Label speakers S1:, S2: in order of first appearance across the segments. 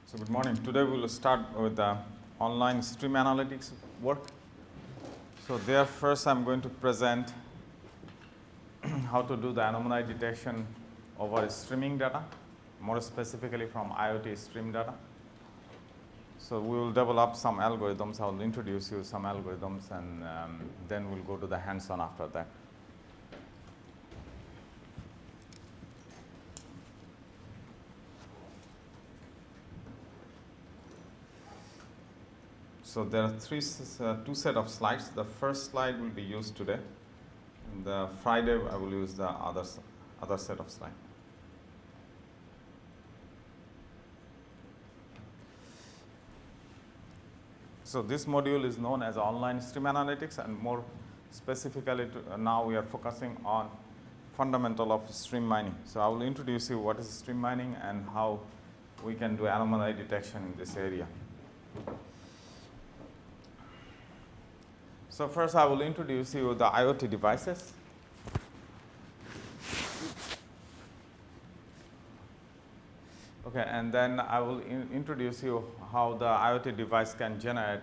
S1: So good morning. Today we will start with the online stream analytics work. So there first I'm going to present how to do the anomaly detection over streaming data, more specifically from IoT stream data. So we will develop some algorithms. I will introduce you some algorithms and then we'll go to the hands-on after that. So there are two set of slides. The first slide will be used today. And the Friday I will use the other set of slides. So this module is known as online stream analytics, and more specifically now we are focusing on fundamental of stream mining. So I will introduce you what is stream mining and how we can do anomaly detection in this area. So first I will introduce you the IoT devices. Okay, and then I will introduce you how the IoT device can generate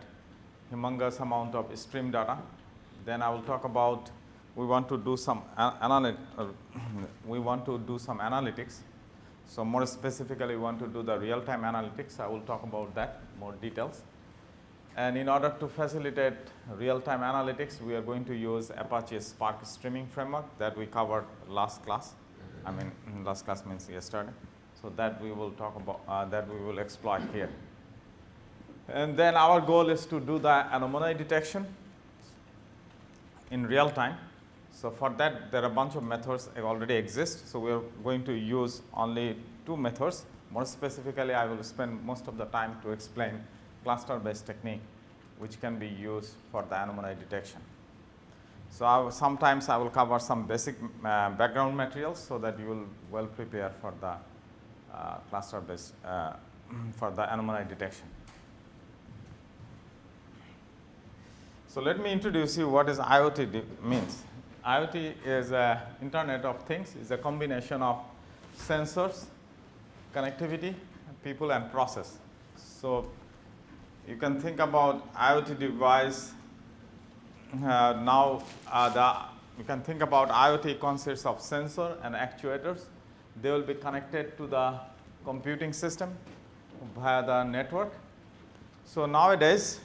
S1: humongous amount of stream data. Then I will talk about we want to do some analytics. So more specifically, we want to do the real-time analytics. I will talk about that more details. And in order to facilitate real-time analytics, we are going to use Apache Spark streaming framework that we covered last class. I mean, last class means yesterday. So that we will talk about, that we will exploit here. And then our goal is to do the anomaly detection in real time. So for that, there are a bunch of methods that already exist. So we are going to use only two methods. More specifically, I will spend most of the time to explain cluster-based technique, which can be used for the anomaly detection. So sometimes I will cover some basic background materials so that you will well prepare for the cluster-based for the anomaly detection. So let me introduce you what is IoT means. IoT is Internet of Things. It's a combination of sensors, connectivity, people, and process. So you can think about IoT device you can think about IoT consists of sensor and actuators. They will be connected to the computing system via the network. So nowadays,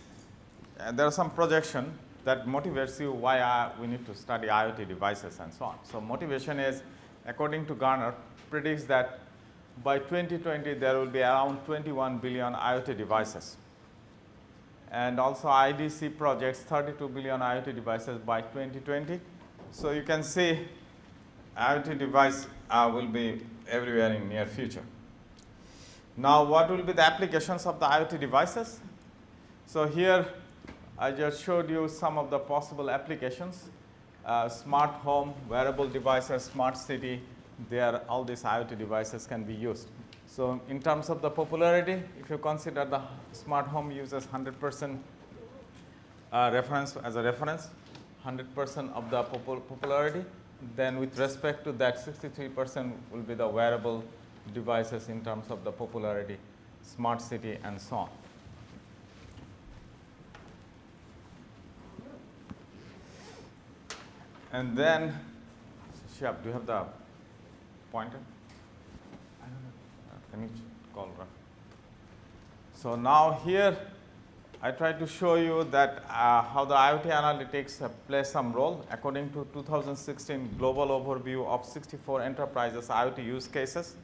S1: there are some projection that motivates you why we need to study IoT devices and so on. So motivation is, according to Gartner, predicts that by 2020 there will be around 21 billion IoT devices. And also IDC projects 32 billion IoT devices by 2020. So you can see IoT device will be everywhere in near future. Now what will be the applications of the IoT devices? So here I just showed you some of the possible applications. Smart home, wearable devices, smart city, all these IoT devices can be used. So in terms of the popularity, if you consider the smart home uses 100% reference as a reference, 100% of the popularity, then with respect to that, 63% will be the wearable devices in terms of the popularity, smart city, and so on. And then, Shab, do you have the pointer? I don't know. Can you call Raf? So now here, I try to show you that how the IoT analytics play some role. According to 2016 global overview of 64 enterprises IoT use cases.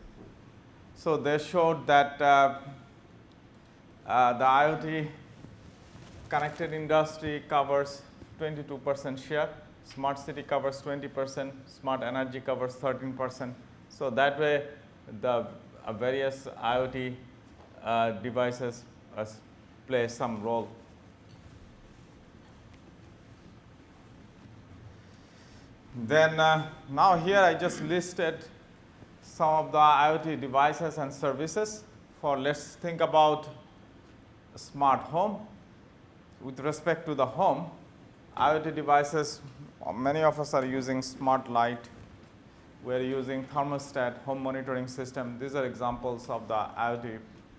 S1: So they showed that the IoT connected industry covers 22% share, smart city covers 20%, smart energy covers 13%. So that way the various IoT devices play some role. Then now here I just listed some of the IoT devices and services. Let's think about a smart home. With respect to the home, IoT devices, many of us are using smart light. We're using thermostat, home monitoring system. These are examples of the IoT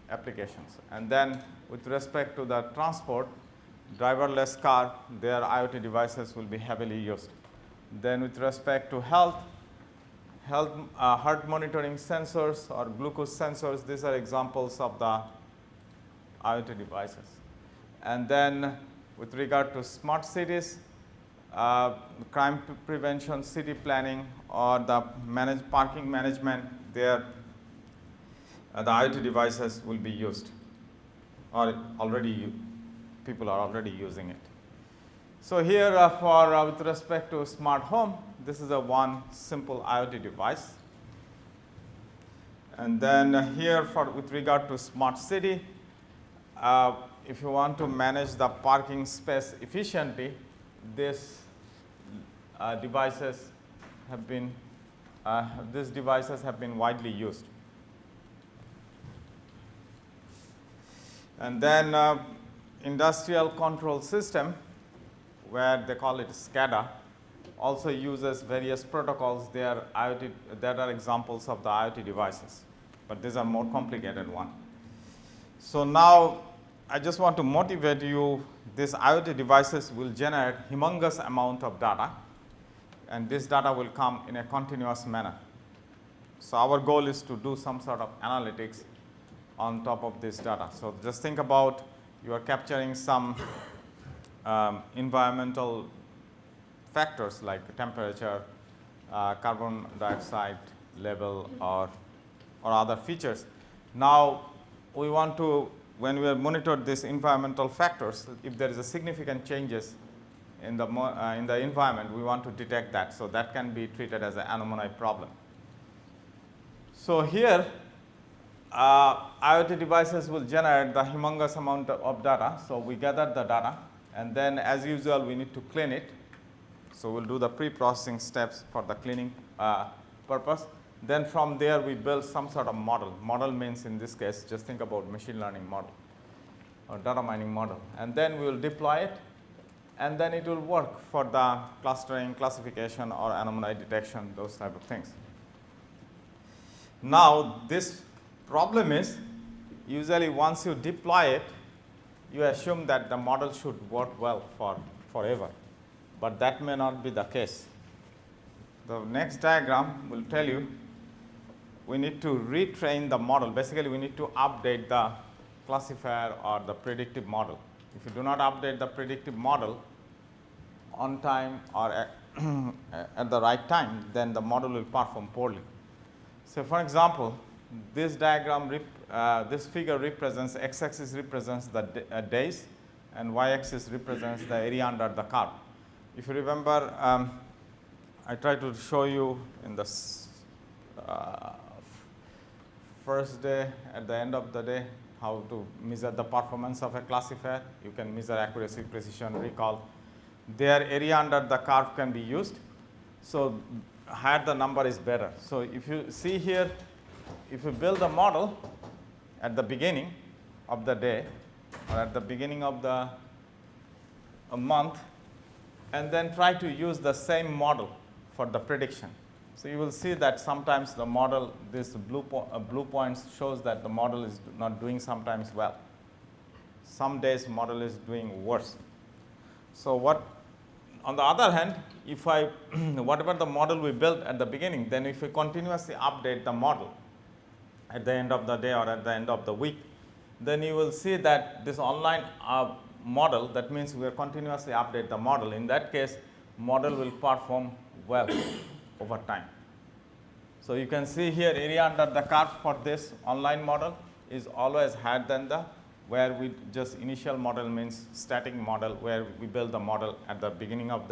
S1: applications. And then with respect to the transport, driverless car, their IoT devices will be heavily used. Then with respect to health, heart monitoring sensors or glucose sensors, these are examples of the IoT devices. And then with regard to smart cities, crime prevention, city planning, or the parking management, there the IoT devices will be used, or people are already using it. So here with respect to smart home, this is a one simple IoT device. And then here with regard to smart city, if you want to manage the parking space efficiently, these devices have been widely used. And then industrial control system, where they call it SCADA, also uses various protocols. They are that are examples of the IoT devices, but these are more complicated one. So now I just want to motivate you. These IoT devices will generate humongous amount of data, and this data will come in a continuous manner. So our goal is to do some sort of analytics on top of this data. So just think about you are capturing some environmental factors like temperature, carbon dioxide level, or other features. Now we want to, when we monitor these environmental factors, if there is a significant changes in the environment, we want to detect that. So that can be treated as an anomaly problem. So here, IoT devices will generate the humongous amount of data. So we gather the data, and then as usual, we need to clean it. So we'll do the pre-processing steps for the cleaning purpose. Then from there, we build some sort of model. Model means, in this case, just think about machine learning model or data mining model. And then we will deploy it, and then it will work for the clustering, classification, or anomaly detection, those type of things. Now, this problem is, usually once you deploy it, you assume that the model should work well forever. But that may not be the case. The next diagram will tell you we need to retrain the model. Basically, we need to update the classifier or the predictive model. If you do not update the predictive model on time or at the right time, then the model will perform poorly. So for example, this diagram, this figure represents, x-axis represents the days, and y-axis represents the area under the curve. If you remember, I tried to show you in the first day, at the end of the day, how to measure the performance of a classifier. You can measure accuracy, precision, recall. Their area under the curve can be used. So higher the number is better. So if you see here, if you build a model at the beginning of the day or at the beginning of a month, and then try to use the same model for the prediction. So you will see that sometimes the model, this blue points shows that the model is not doing sometimes well. Some days model is doing worse. So on the other hand, if whatever the model we built at the beginning, then if we continuously update the model at the end of the day or at the end of the week, then you will see that this online model, that means we will continuously update the model. In that case, model will perform well over time. So you can see here area under the curve for this online model is always higher than where we just initial model means static model, where we build the model at the beginning of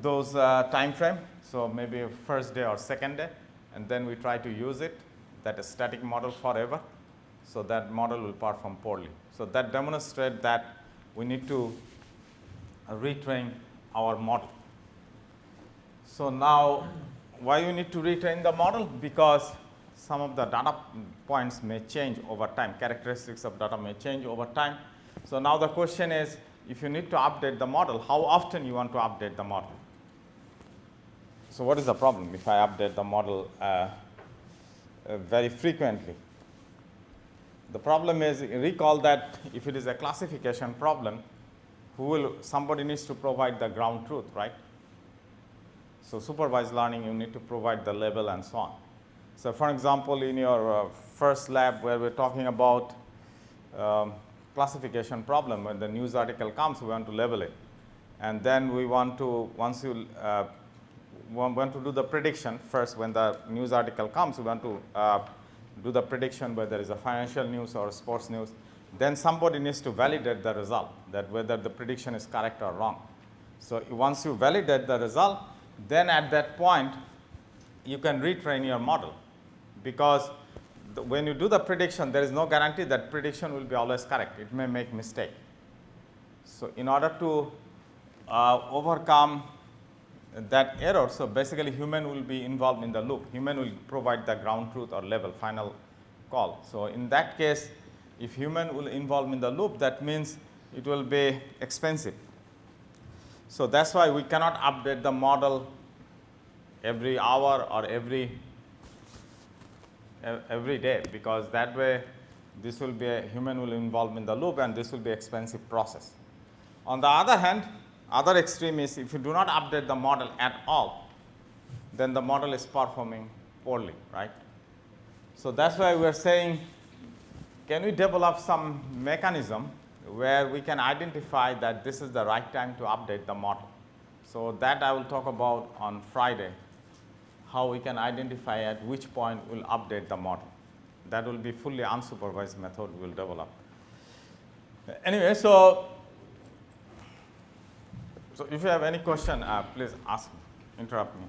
S1: those time frame. So maybe first day or second day, and then we try to use it, that is static model forever. So that model will perform poorly. So that demonstrates that we need to retrain our model. So now, why you need to retrain the model? Because some of the data points may change over time. Characteristics of data may change over time. So now the question is, if you need to update the model, how often you want to update the model? So what is the problem if I update the model very frequently. The problem is, recall that if it is a classification problem, somebody needs to provide the ground truth, right? So supervised learning, you need to provide the label and so on. So for example, in your first lab where we're talking about classification problem, when the news article comes, we want to label it. And then we want to, once you want to do the prediction, first when the news article comes, we want to do the prediction whether there is a financial news or sports news. Then somebody needs to validate the result, that whether the prediction is correct or wrong. So once you validate the result, then at that point, you can retrain your model. Because when you do the prediction, there is no guarantee that prediction will be always correct. It may make mistake. So in order to overcome that error, so basically human will be involved in the loop. Human will provide the ground truth or label, final call. So in that case, if human will involve in the loop, that means it will be expensive. So that's why we cannot update the model every hour or every day, because that way this will be a human will involve in the loop and this will be expensive process. On the other hand, other extreme is if you do not update the model at all, then the model is performing poorly, right? So that's why we are saying, can we develop some mechanism where we can identify that this is the right time to update the model? So that I will talk about on Friday, how we can identify at which point we'll update the model. That will be fully unsupervised method we will develop. Anyway, so if you have any question, please ask me, interrupt me.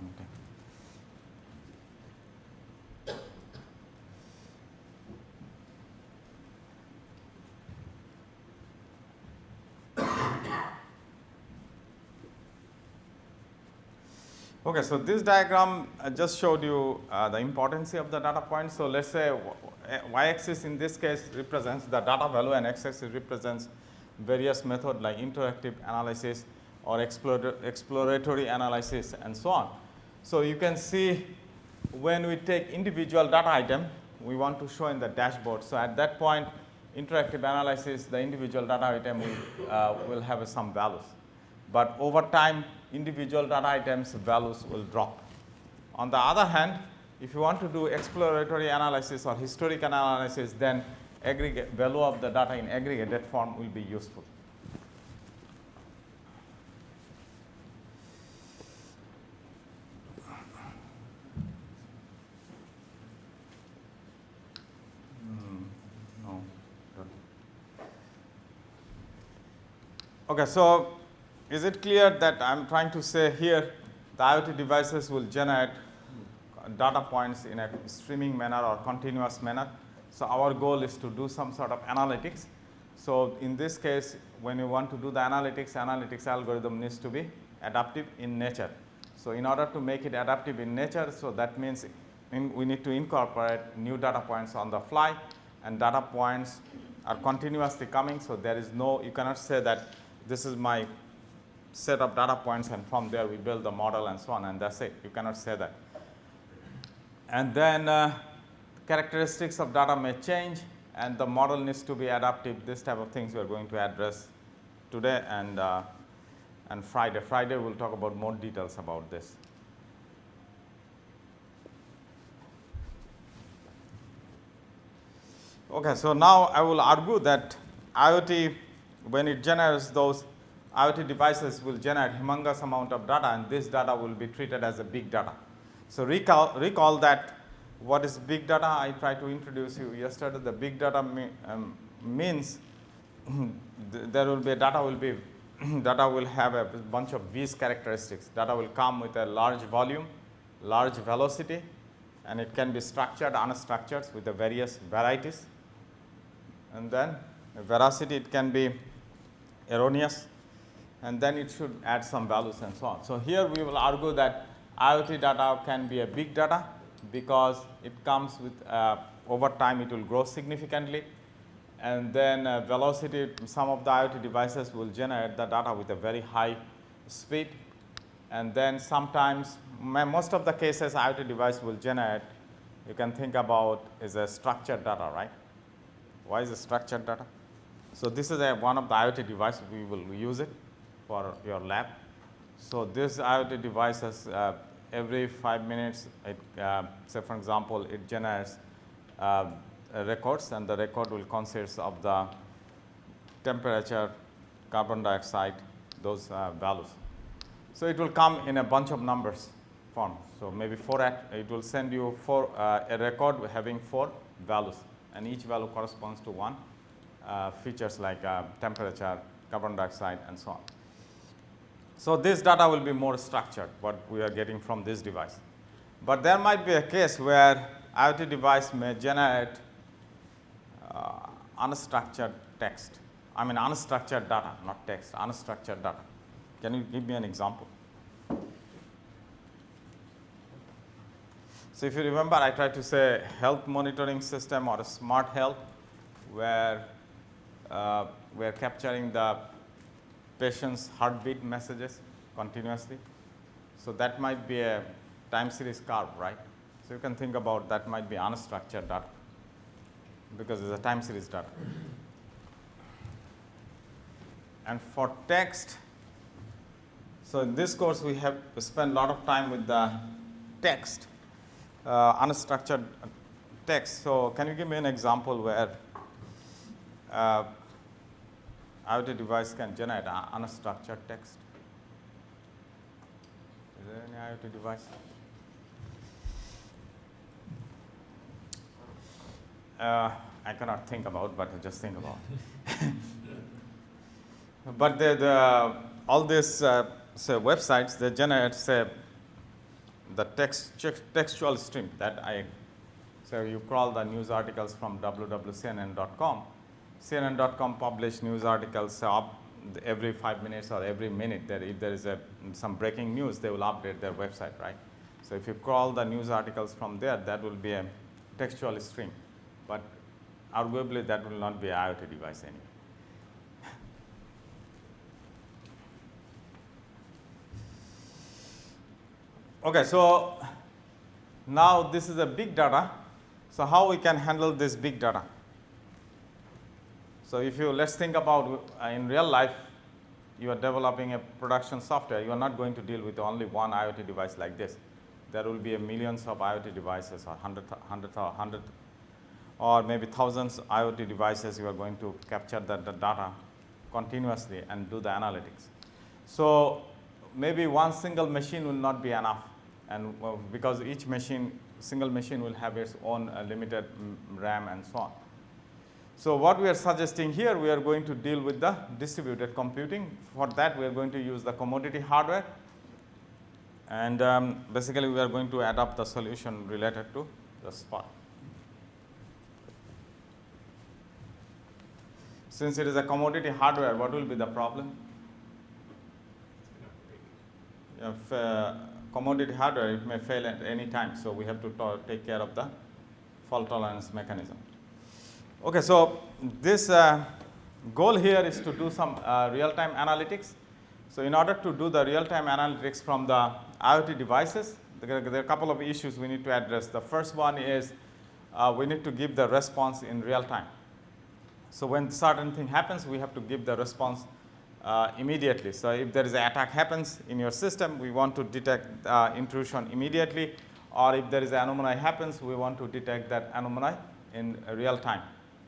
S1: Okay, so this diagram just showed you the importance of the data point. So let's say y-axis in this case represents the data value and x-axis represents various methods like interactive analysis or exploratory analysis and so on. So you can see when we take individual data item, we want to show in the dashboard. So at that point, interactive analysis, the individual data item will have some values. But over time, individual data items values will drop. On the other hand, if you want to do exploratory analysis or historical analysis, then aggregate value of the data in aggregated form will be useful. No. Okay, so is it clear that I'm trying to say here the IoT devices will generate data points in a streaming manner or continuous manner? So our goal is to do some sort of analytics. So in this case, when you want to do the analytics algorithm needs to be adaptive in nature. So in order to make it adaptive in nature, so that means we need to incorporate new data points on the fly, and data points are continuously coming. So there is no, you cannot say that this is my set of data points and from there we build the model and so on, and that's it. You cannot say that. And then characteristics of data may change and the model needs to be adaptive. This type of things we are going to address today and Friday. Friday we'll talk about more details about this. Okay, so now I will argue that IoT, when it generates those IoT devices will generate humongous amount of data, and this data will be treated as a big data. So recall that what is big data? I tried to introduce you yesterday. The big data means there will be data will have a bunch of these characteristics. Data will come with a large volume, large velocity, and it can be structured, unstructured with the various varieties. And then veracity, it can be erroneous, and then it should add some values and so on. So here we will argue that IoT data can be a big data because it comes with over time it will grow significantly, and then velocity, some of the IoT devices will generate the data with a very high speed, and then sometimes most of the cases IoT device will generate you can think about is a structured data, right? Why is it structured data? So this is one of the IoT devices. We will use it for your lab. So this IoT device has every 5 minutes, it, say for example, it generates records, and the record will consist of the temperature, carbon dioxide, those values. So it will come in a bunch of numbers form. So maybe it will send you a record having 4 values, and each value corresponds to one features like temperature, carbon dioxide, and so on. So this data will be more structured, what we are getting from this device. But there might be a case where IoT device may generate unstructured text. I mean unstructured data, not text, unstructured data. Can you give me an example? So if you remember, I tried to say health monitoring system or a smart health, where we are capturing the patient's heartbeat messages continuously. So that might be a time series curve, right? So you can think about that might be unstructured data because it's a time series data. And for text, so in this course we have spent a lot of time with the text, unstructured text. So can you give me an example where IoT device can generate unstructured text? Is there any IoT device? I cannot think about, but just think about. But all these say websites, they generate say the textual stream that so you crawl the news articles from www.cnn.com. CNN.com publish news articles every 5 minutes or every minute. If there is some breaking news, they will update their website, right? So if you crawl the news articles from there, that will be a textual stream. But arguably, that will not be an IoT device anyway. Okay, so now this is a big data. So how we can handle this big data? So let's think about in real life, you are developing a production software. You are not going to deal with only one IoT device like this. There will be millions of IoT devices, or hundred, or maybe thousands of IoT devices. You are going to capture the data continuously and do the analytics. So maybe one single machine will not be enough, and because each single machine will have its own limited RAM and so on. So what we are suggesting here, we are going to deal with the distributed computing. For that, we are going to use the commodity hardware. And basically, we are going to adopt the solution related to the Spark. Since it is a commodity hardware, what will be the problem? If commodity hardware, it may fail at any time. So we have to take care of the fault tolerance mechanism. Okay, so this goal here is to do some real-time analytics. So in order to do the real-time analytics from the IoT devices, there are a couple of issues we need to address. The first one is we need to give the response in real time. So when certain thing happens, we have to give the response immediately. So if there is an attack happens in your system, we want to detect intrusion immediately. Or if there is an anomaly happens, we want to detect that anomaly in real time.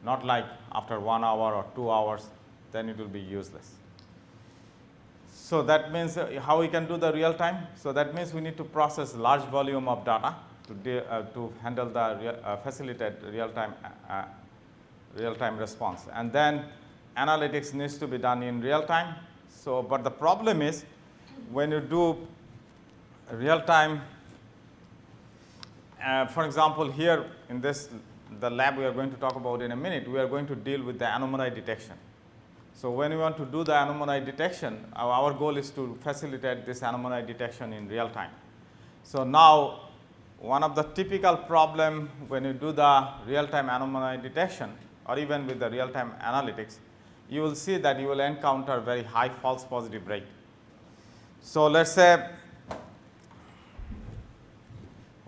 S1: Not like after 1 hour or 2 hours, then it will be useless. So that means how we can do the real time? So that means we need to process large volume of data to handle the facilitate real-time response. And then analytics needs to be done in real time. So, but the problem is when you do real time, for example, here in the lab we are going to talk about in a minute, we are going to deal with the anomaly detection. So when we want to do the anomaly detection, our goal is to facilitate this anomaly detection in real time. So now, one of the typical problem when you do the real-time anomaly detection, or even with the real-time analytics, you will see that you will encounter very high false positive rate. So let's say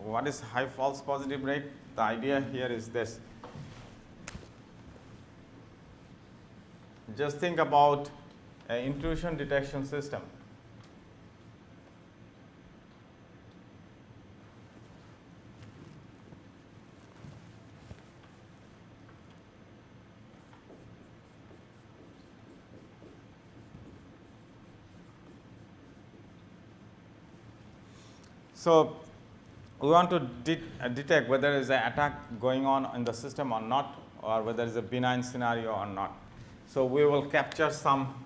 S1: what is high false positive rate? The idea here is this. Just think about an intrusion detection system. So we want to detect whether there is an attack going on in the system or not, or whether it's a benign scenario or not. So we will capture some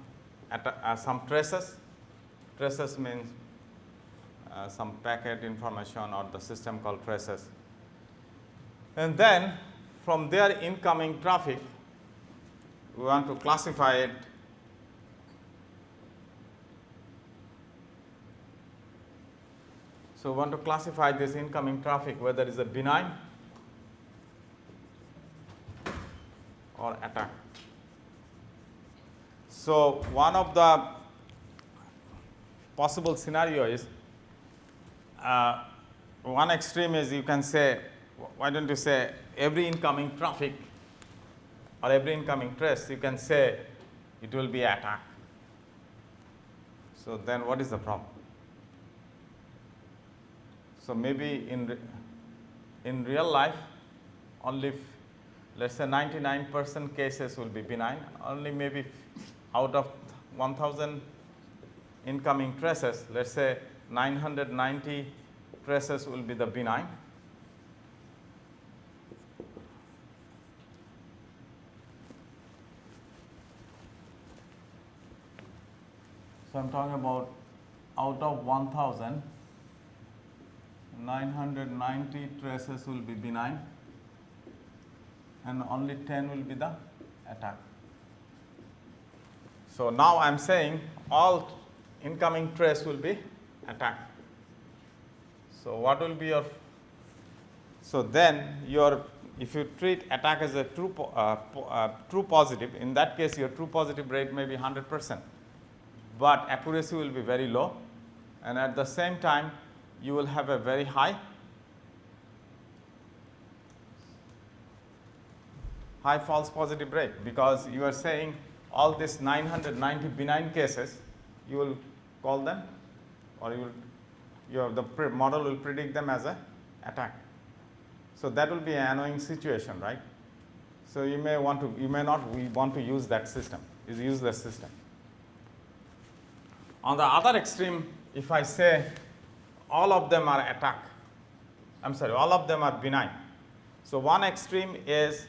S1: traces. Traces means some packet information or the system called traces. And then from their incoming traffic, we want to classify it So we want to classify this incoming traffic whether it's a benign or attack. So one of the possible scenario is one extreme is you can say, why don't you say every incoming traffic or every incoming trace, you can say it will be attack. So then what is the problem? So maybe in real life, only let's say 99% cases will be benign. Only maybe out of 1,000 incoming traces, let's say 990 traces will be the benign. So I'm talking about out of 1,000, 990 traces will be benign and only 10 will be the attack. So now I'm saying all incoming trace will be attack. So what will be your, so then if you treat attack as a true positive, in that case your true positive rate may be 100%, but accuracy will be very low, and at the same time you will have a very high false positive rate, because you are saying all these 990 benign cases, you will call them, or the model will predict them as a attack. So that will be an annoying situation, right? So you may want to, you may not want to use that system, is useless system. On the other extreme, if I say all of them are attack, all of them are benign. So one extreme is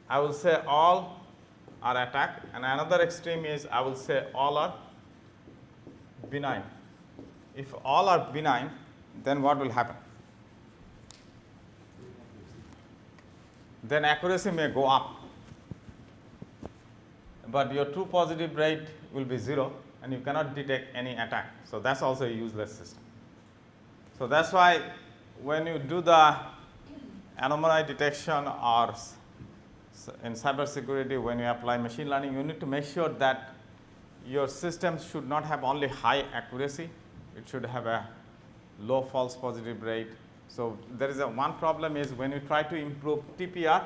S1: I will say all are attack, and another extreme is I will say all are benign. If all are benign, then what will happen? Then accuracy may go up, but your true positive rate will be 0, and you cannot detect any attack. So that's also a useless system. So that's why when you do the anomaly detection or in cybersecurity, when you apply machine learning, you need to make sure that your system should not have only high accuracy, it should have a low false positive rate. So there is one problem is when you try to improve TPR,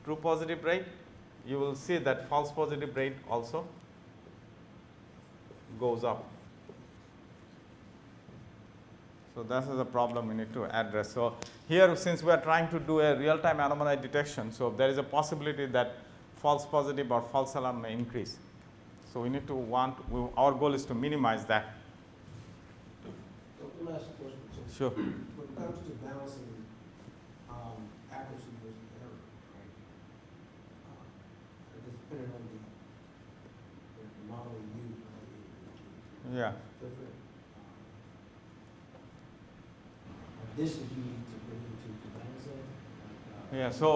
S1: true positive rate, you will see that false positive rate also goes up. So that is a problem we need to address. So here, since we are trying to do a real-time anomaly detection, so there is a possibility that false positive or false alarm may increase. So we need to our goal is to minimize that.
S2: Let me ask a question.
S1: Sure.
S2: When it comes to balancing accuracy versus error, right? It's depending on the model you use, right?
S1: Yeah.
S2: Different additions you need to bring to balance it.
S1: Yeah. So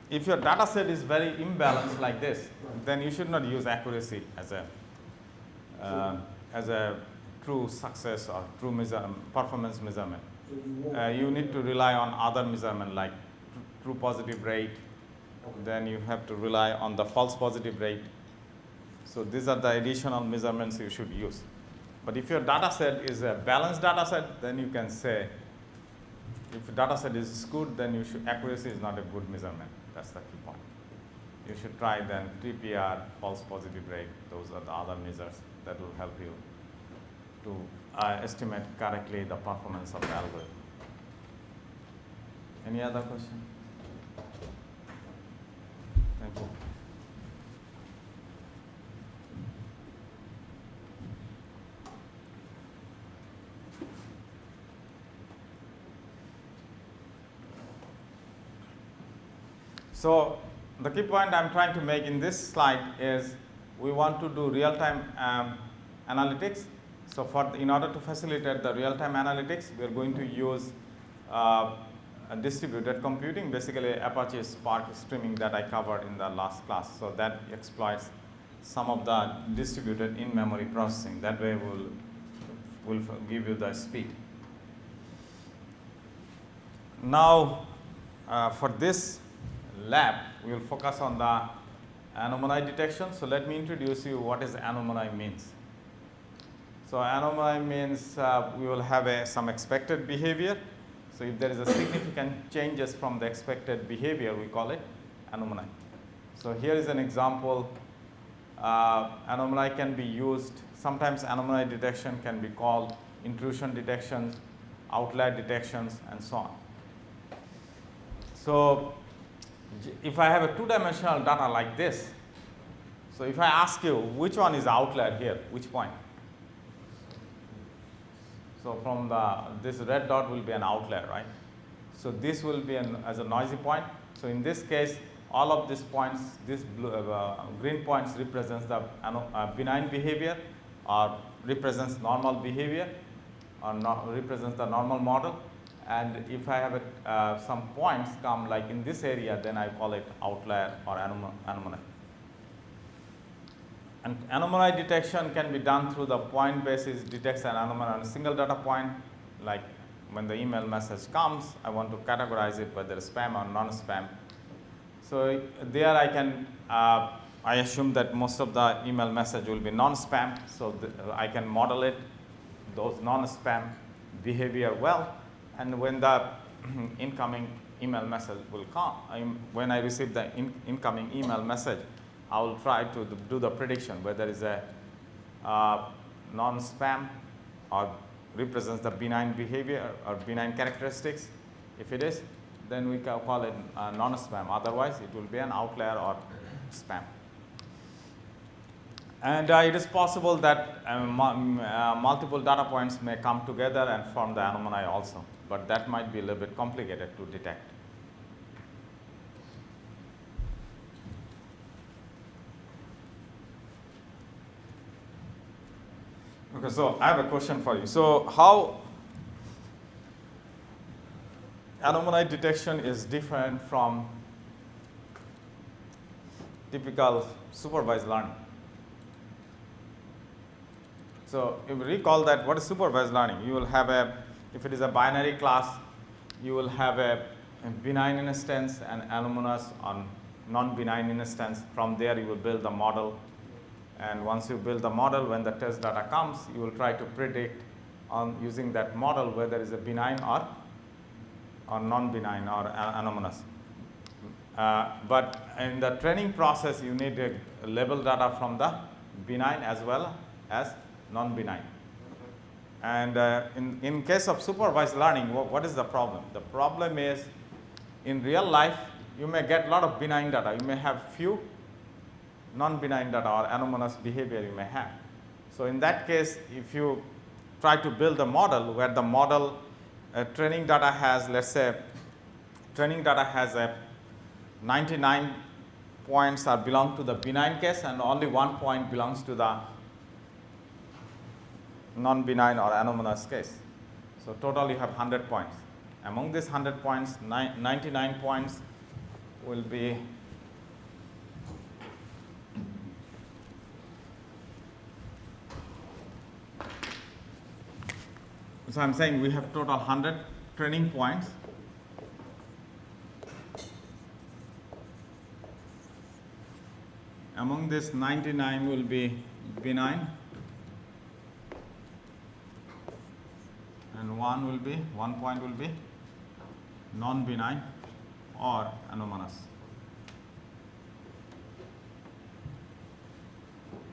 S1: if your data set is very imbalanced like this,
S2: Right.
S1: then you should not use accuracy as a true success or true performance measurement.
S2: So
S1: You need to rely on other measurement like true positive rate.
S2: Okay.
S1: Then you have to rely on the false positive rate. So these are the additional measurements you should use. But if your data set is a balanced data set, then you can say if data set is good, then accuracy is not a good measurement. That's the key point. You should try then TPR, false positive rate. Those are the other measures that will help you to estimate correctly the performance of the algorithm. Any other question? Thank you. So the key point I'm trying to make in this slide is we want to do real-time analytics. So in order to facilitate the real-time analytics, we are going to use distributed computing, basically Apache Spark streaming that I covered in the last class. So that exploits some of the distributed in-memory processing. That way we'll give you the speed. Now for this lab, we will focus on the anomaly detection. So let me introduce you what is anomaly means. So anomaly means we will have some expected behavior. So if there is a significant changes from the expected behavior, we call it anomaly. So here is an example. Anomaly can be used. Sometimes anomaly detection can be called intrusion detections, outlier detections, and so on. So if I have a two-dimensional data like this, so if I ask you which one is the outlier here, which point? So from this red dot will be an outlier, right? So this will be as a noisy point. So in this case, all of these points, these green points represents the benign behavior, or represents normal behavior, or represents the normal model. And if I have some points come like in this area, then I call it outlier or anomaly. And anomaly detection can be done through the point basis, detects an anomaly on a single data point. Like when the email message comes, I want to categorize it whether spam or non-spam. So there I can, I assume that most of the email message will be non-spam. So I can model it, those non-spam behavior well. And when the incoming email message will come, when I receive the incoming email message, I will try to do the prediction whether it's a non-spam or represents the benign behavior or benign characteristics. If it is, then we can call it non-spam. Otherwise, it will be an outlier or spam. And it is possible that multiple data points may come together and form the anomaly also. But that might be a little bit complicated to detect. Okay, so I have a question for you. So how anomaly detection is different from typical supervised learning? So if you recall that what is supervised learning, you will have if it is a binary class, you will have a benign instance and anomalous or non-benign instance. From there you will build the model. And once you build the model, when the test data comes, you will try to predict on using that model whether it is a benign or non-benign or anomalous. But in the training process, you need to label data from the benign as well as non-benign. And in case of supervised learning, what is the problem? The problem is in real life, you may get a lot of benign data. You may have few non-benign data or anomalous behavior you may have. So in that case, if you try to build a model where the model training data has, let's say, training data has 99 points are belong to the benign case and only 1 point belongs to the non-benign or anomalous case. So total you have 100 points. Among these 100 points, 99 points will be so I'm saying we have total 100 training points. Among this 99 will be benign and 1 point will be non-benign or anomalous.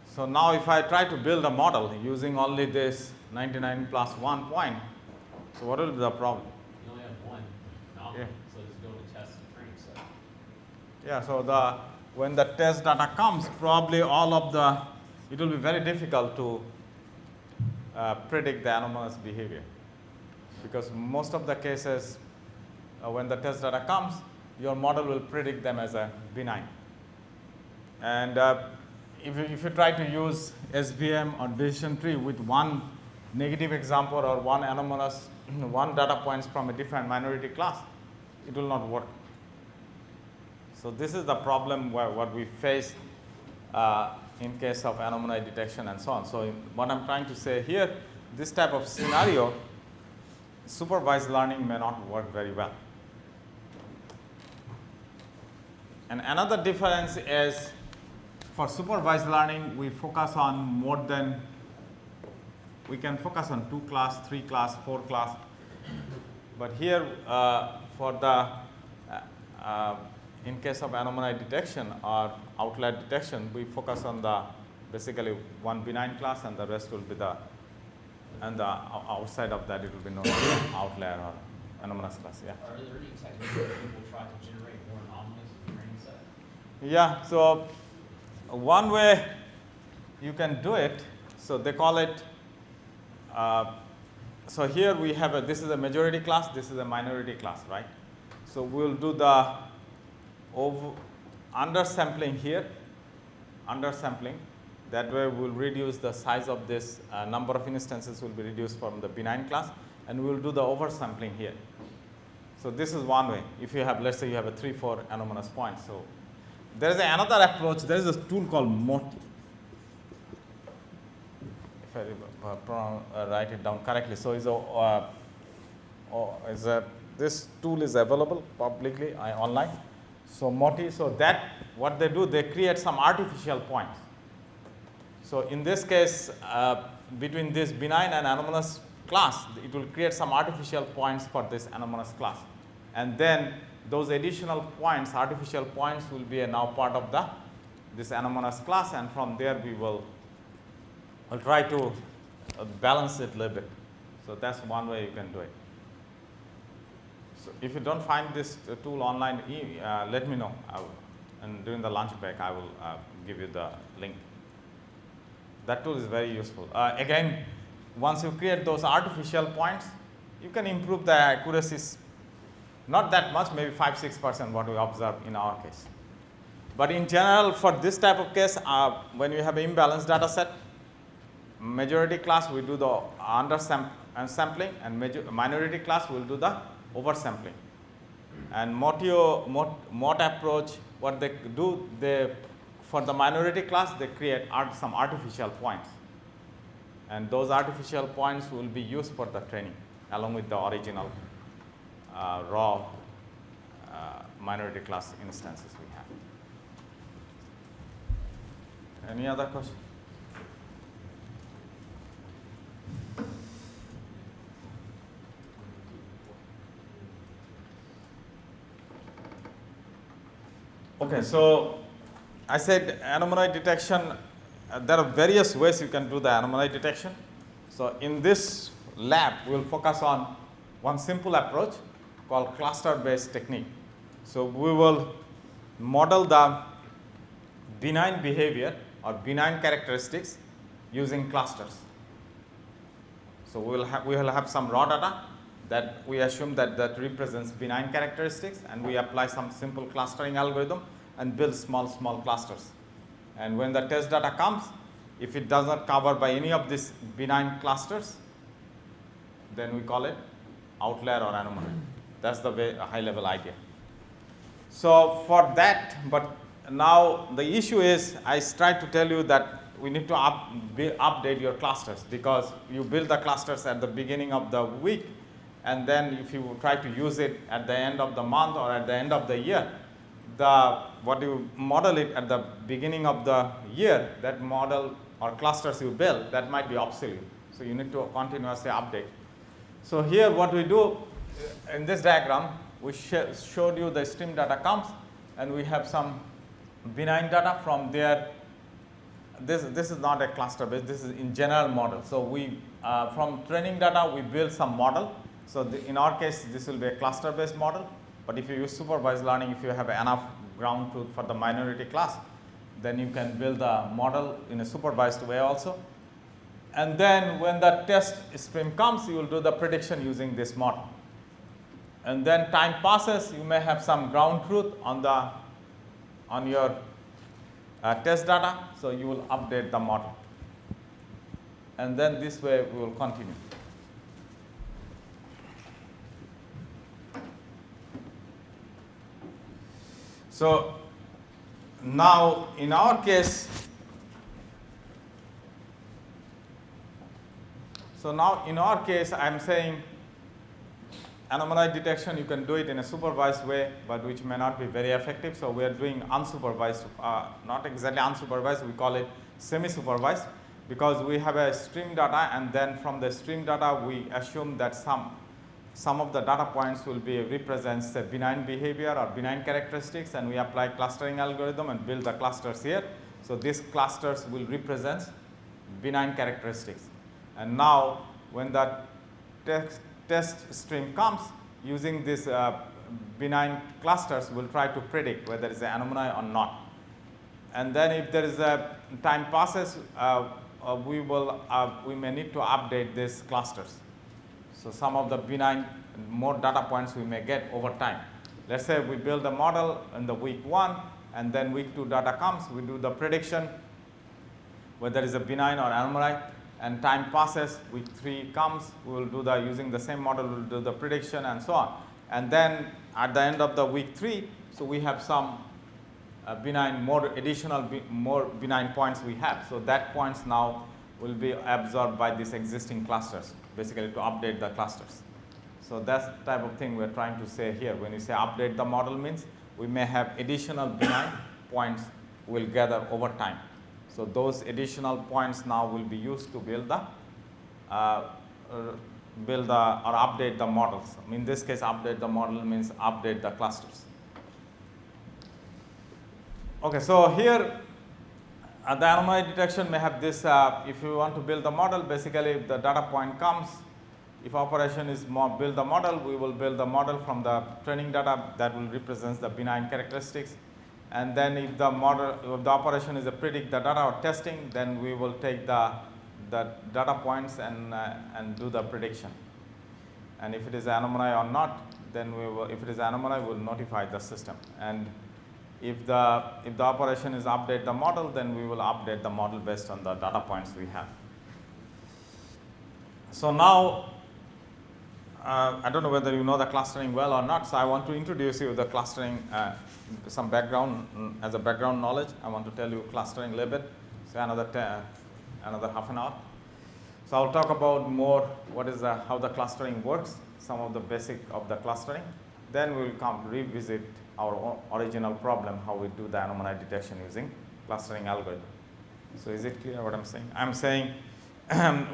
S1: So now if I try to build a model using only this 99 plus 1 point, so what will be the problem?
S3: You only have one anomaly,
S1: Yeah.
S3: so just go to test the training set.
S1: Yeah, so when the test data comes, probably it will be very difficult to predict the anomalous behavior, because most of the cases when the test data comes, your model will predict them as a benign. And if you try to use SVM or decision tree with one negative example or one anomalous, one data points from a different minority class, it will not work. So this is the problem what we face in case of anomaly detection and so on. So what I'm trying to say here, this type of scenario, supervised learning may not work very well. And another difference is, for supervised learning, we focus on we can focus on 2 class, 3 class, 4 class. But here, for the in case of anomaly detection or outlier detection, we focus on basically one benign class, and the rest will be outside of that it will be known as outlier or anomalous class. Yeah.
S3: Are there any techniques where people try to generate more anomalies in the training set?
S1: Yeah. So one way you can do it, so they call it. So here we have this is a majority class, this is a minority class, right? So we'll do the undersampling here, undersampling. That way we'll reduce the size of this number of instances will be reduced from the benign class, and we'll do the oversampling here. So this is one way. If you have, let's say you have a 3-4 anomalous points. So there is another approach. There is a tool called MOTI. If I write it down correctly. So this tool is available publicly online. So MOTI, so that what they do, they create some artificial points. So in this case, between this benign and anomalous class, it will create some artificial points for this anomalous class. And then those additional points, artificial points, will be now part of this anomalous class, and from there we'll try to balance it a little bit. So that's one way you can do it. So if you don't find this tool online, let me know. And during the lunch break, I will give you the link. That tool is very useful. Again, once you create those artificial points, you can improve the accuracies, not that much, maybe 5-6% what we observe in our case. But in general, for this type of case, when you have an imbalanced data set, majority class we do the undersampling, and minority class will do the oversampling. And MOT approach, what they do, for the minority class, they create some artificial points. And those artificial points will be used for the training, along with the original raw minority class instances we have. Any other question? Okay, so I said anomaly detection, there are various ways you can do the anomaly detection. So in this lab, we will focus on one simple approach called cluster-based technique. So we will model the benign behavior or benign characteristics using clusters. So we will have some raw data that we assume that represents benign characteristics, and we apply some simple clustering algorithm and build small clusters. And when the test data comes, if it does not cover by any of these benign clusters, then we call it outlier or anomaly. That's the high level idea. So for that, but now the issue is, I tried to tell you that we need to update your clusters, because you build the clusters at the beginning of the week, and then if you try to use it at the end of the month or at the end of the year, what you model it at the beginning of the year, that model or clusters you build, that might be obsolete. So you need to continuously update. So here what we do in this diagram, we showed you the stream data comes, and we have some benign data from there. This is not a cluster based, this is in general model. So we from training data we build some model. So in our case this will be a cluster based model, but if you use supervised learning, if you have enough ground truth for the minority class, then you can build a model in a supervised way also. And then when the test stream comes, you will do the prediction using this model. And then time passes, you may have some ground truth on your test data, so you will update the model. And then this way we will continue. So now in our case, I am saying anomaly detection, you can do it in a supervised way, but which may not be very effective. So we are doing unsupervised, not exactly unsupervised, we call it semi-supervised, because we have a stream data, and then from the stream data we assume that some of the data points will be represents a benign behavior or benign characteristics, and we apply clustering algorithm and build the clusters here. So these clusters will represent benign characteristics. And now when the test stream comes, using these benign clusters, we'll try to predict whether it's an anomaly or not. And then if there is a time passes, we may need to update these clusters. So some of the benign, more data points we may get over time. Let's say we build a model in the week 1, and then week 2 data comes, we do the prediction whether it's a benign or anomaly, and time passes, week 3 comes, we will do using the same model, we will do the prediction and so on. And then at the end of the week 3, so we have some benign, more benign points we have. So that points now will be absorbed by these existing clusters, basically to update the clusters. So that's the type of thing we're trying to say here. When you say update the model, means we may have additional benign points will gather over time. So those additional points now will be used to build or update the models. In this case, update the model means update the clusters. Okay, so here the anomaly detection may have this, if you want to build the model, basically if the data point comes, if operation is build the model, we will build the model from the training data that will represent the benign characteristics. And then if the operation is a predict the data or testing, then we will take the data points and do the prediction. And if it is anomaly or not, then if it is anomaly, we will notify the system. And if the operation is update the model, then we will update the model based on the data points we have. So now, I don't know whether you know the clustering well or not, so I want to introduce you the clustering, some background, as a background knowledge. I want to tell you clustering a little bit, so another half an hour. So I'll talk about more how the clustering works, some of the basic of the clustering. Then we'll revisit our original problem, how we do the anomaly detection using clustering algorithm. So is it clear what I'm saying? I'm saying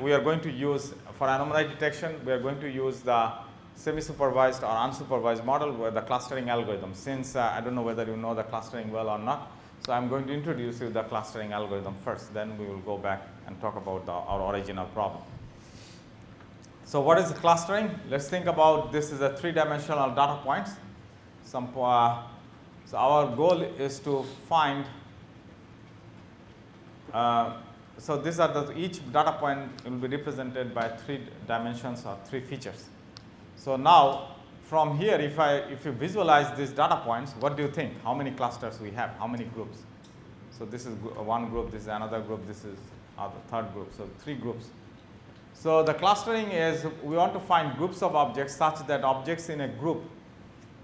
S1: we are going to use, for anomaly detection, we are going to use the semi-supervised or unsupervised model with the clustering algorithm. Since I don't know whether you know the clustering well or not, so I'm going to introduce you the clustering algorithm first, then we will go back and talk about our original problem. So what is clustering? Let's think about this is a 3-dimensional data points. So our goal is to find, so these are each data point will be represented by 3 dimensions or 3 features. So now from here, if you visualize these data points, what do you think? How many clusters we have? How many groups? So this is one group, this is another group, this is the third group, so 3 groups. So the clustering is, we want to find groups of objects such that objects in a group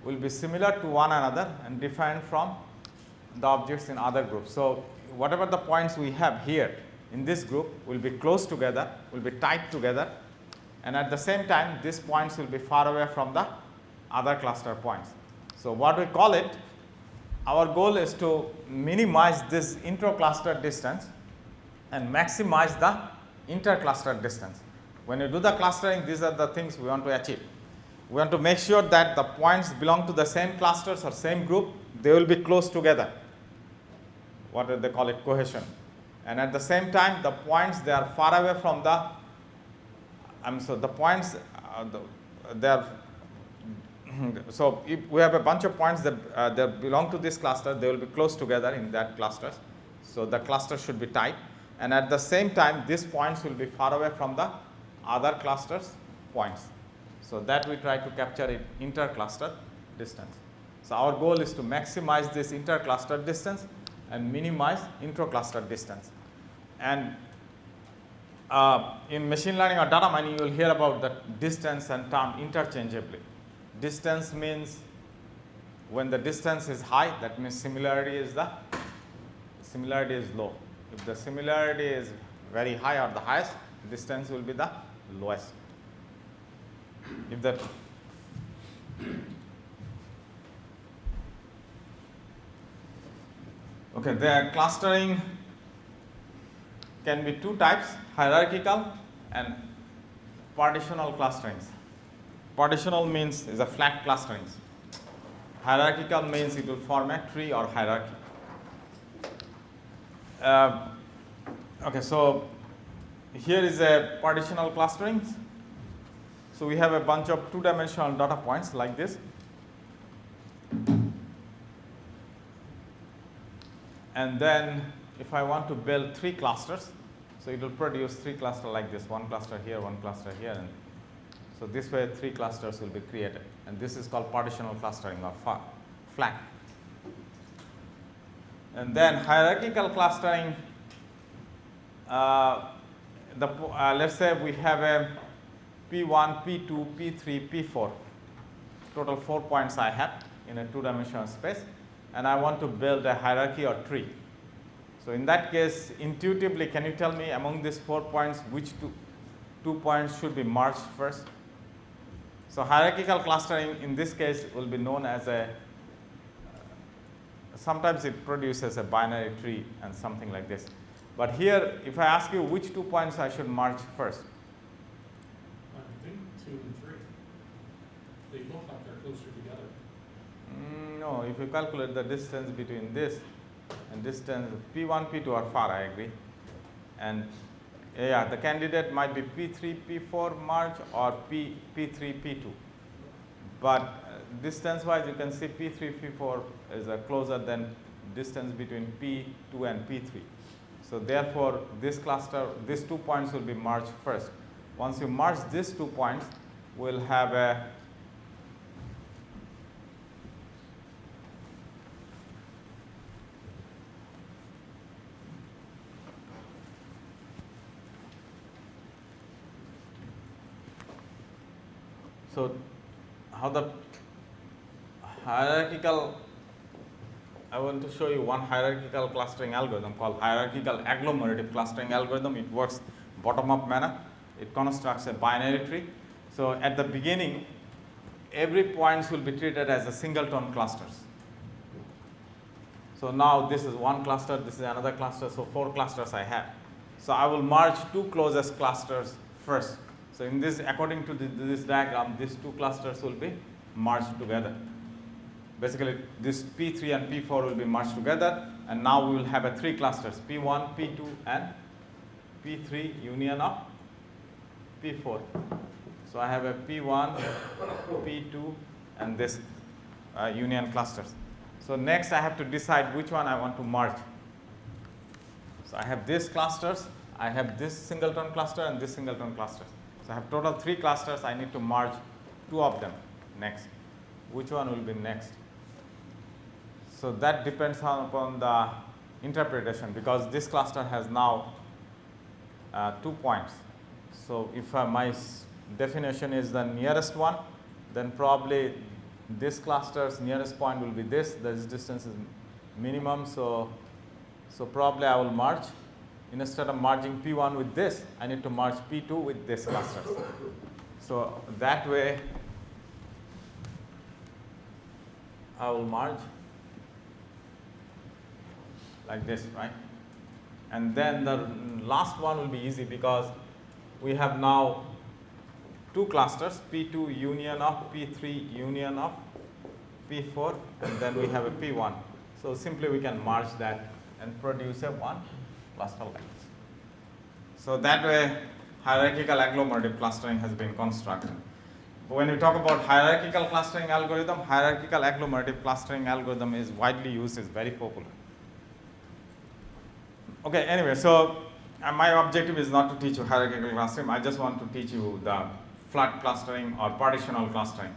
S1: will be similar to one another and different from the objects in other groups. So whatever the points we have here in this group will be close together, will be tied together, and at the same time these points will be far away from the other cluster points. So what we call it, our goal is to minimize this intra-cluster distance and maximize the inter-cluster distance. When you do the clustering, these are the things we want to achieve. we want to make sure that the points belong to the same clusters or same group. They will be close together. What do they call it? Cohesion. And at the same time, the points, they are far away from the, the points, they are, so if we have a bunch of points that belong to this cluster, they will be close together in that cluster. So the cluster should be tight. And at the same time, these points will be far away from the other clusters points. So that we try to capture in inter-cluster distance. So our goal is to maximize this inter-cluster distance and minimize intra-cluster distance. And in machine learning or data mining, you will hear about the distance and term interchangeably. Distance means when the distance is high, that means similarity is low. If the similarity is very high or the highest, distance will be the lowest. If that okay, the clustering can be two types, hierarchical and partitional clusterings. Partitional means is a flat clusterings. Hierarchical means it will form a tree or hierarchy. Okay, so here is a partitional clustering. So we have a bunch of two-dimensional data points like this. And then if I want to build three clusters, so it will produce three clusters like this, one cluster here, one cluster here. And so this way three clusters will be created. And this is called partitional clustering or flat. And then hierarchical clustering, let's say we have a P1, P2, P3, P4, total 4 points I have in a two-dimensional space, and I want to build a hierarchy or tree. So in that case, intuitively, can you tell me among these 4 points, which two points should be merged first? So hierarchical clustering in this case will be known as sometimes it produces a binary tree and something like this. But here, if I ask you which 2 points I should merge first,
S4: I think 2 and 3. They look like they're closer together.
S1: No, if you calculate the distance between this and distance, P1, P2 are far, I agree. And yeah, the candidate might be P3, P4 merge or P3, P2. But distance-wise, you can see P3, P4 is closer than distance between P2 and P3. So therefore, this cluster, these 2 points will be merged first. Once you merge these 2 points, we'll have a so how the hierarchical, I want to show you one hierarchical clustering algorithm called hierarchical agglomerative clustering algorithm. It works bottom-up manner. It constructs a binary tree. So at the beginning, every points will be treated as a singleton clusters. So now this is one cluster, this is another cluster, so 4 clusters I have. So I will merge 2 closest clusters first. So in this, according to this diagram, these 2 clusters will be merged together. Basically, this P3 and P4 will be merged together, and now we will have a 3 clusters, P1, P2, and P3 union of P4. So I have a P1, P2, and this union clusters. So next I have to decide which one I want to merge. So I have these clusters, I have this singleton cluster and this singleton cluster. So I have total 3 clusters, I need to merge 2 of them next. Which one will be next? So that depends upon the interpretation, because this cluster has now 2 points. So if my definition is the nearest one, then probably this cluster's nearest point will be this distance is minimum, so probably I will merge. Instead of merging P1 with this, I need to merge P2 with this cluster. So that way I will merge like this, right? And then the last one will be easy, because we have now two clusters, P2 union of P3 union of P4, and then we have a P1. So simply we can merge that and produce a one cluster like this. So that way hierarchical agglomerative clustering has been constructed. When we talk about hierarchical clustering algorithm, hierarchical agglomerative clustering algorithm is widely used, is very popular. Okay, anyway, so my objective is not to teach you hierarchical clustering. I just want to teach you the flat clustering or partitional clustering.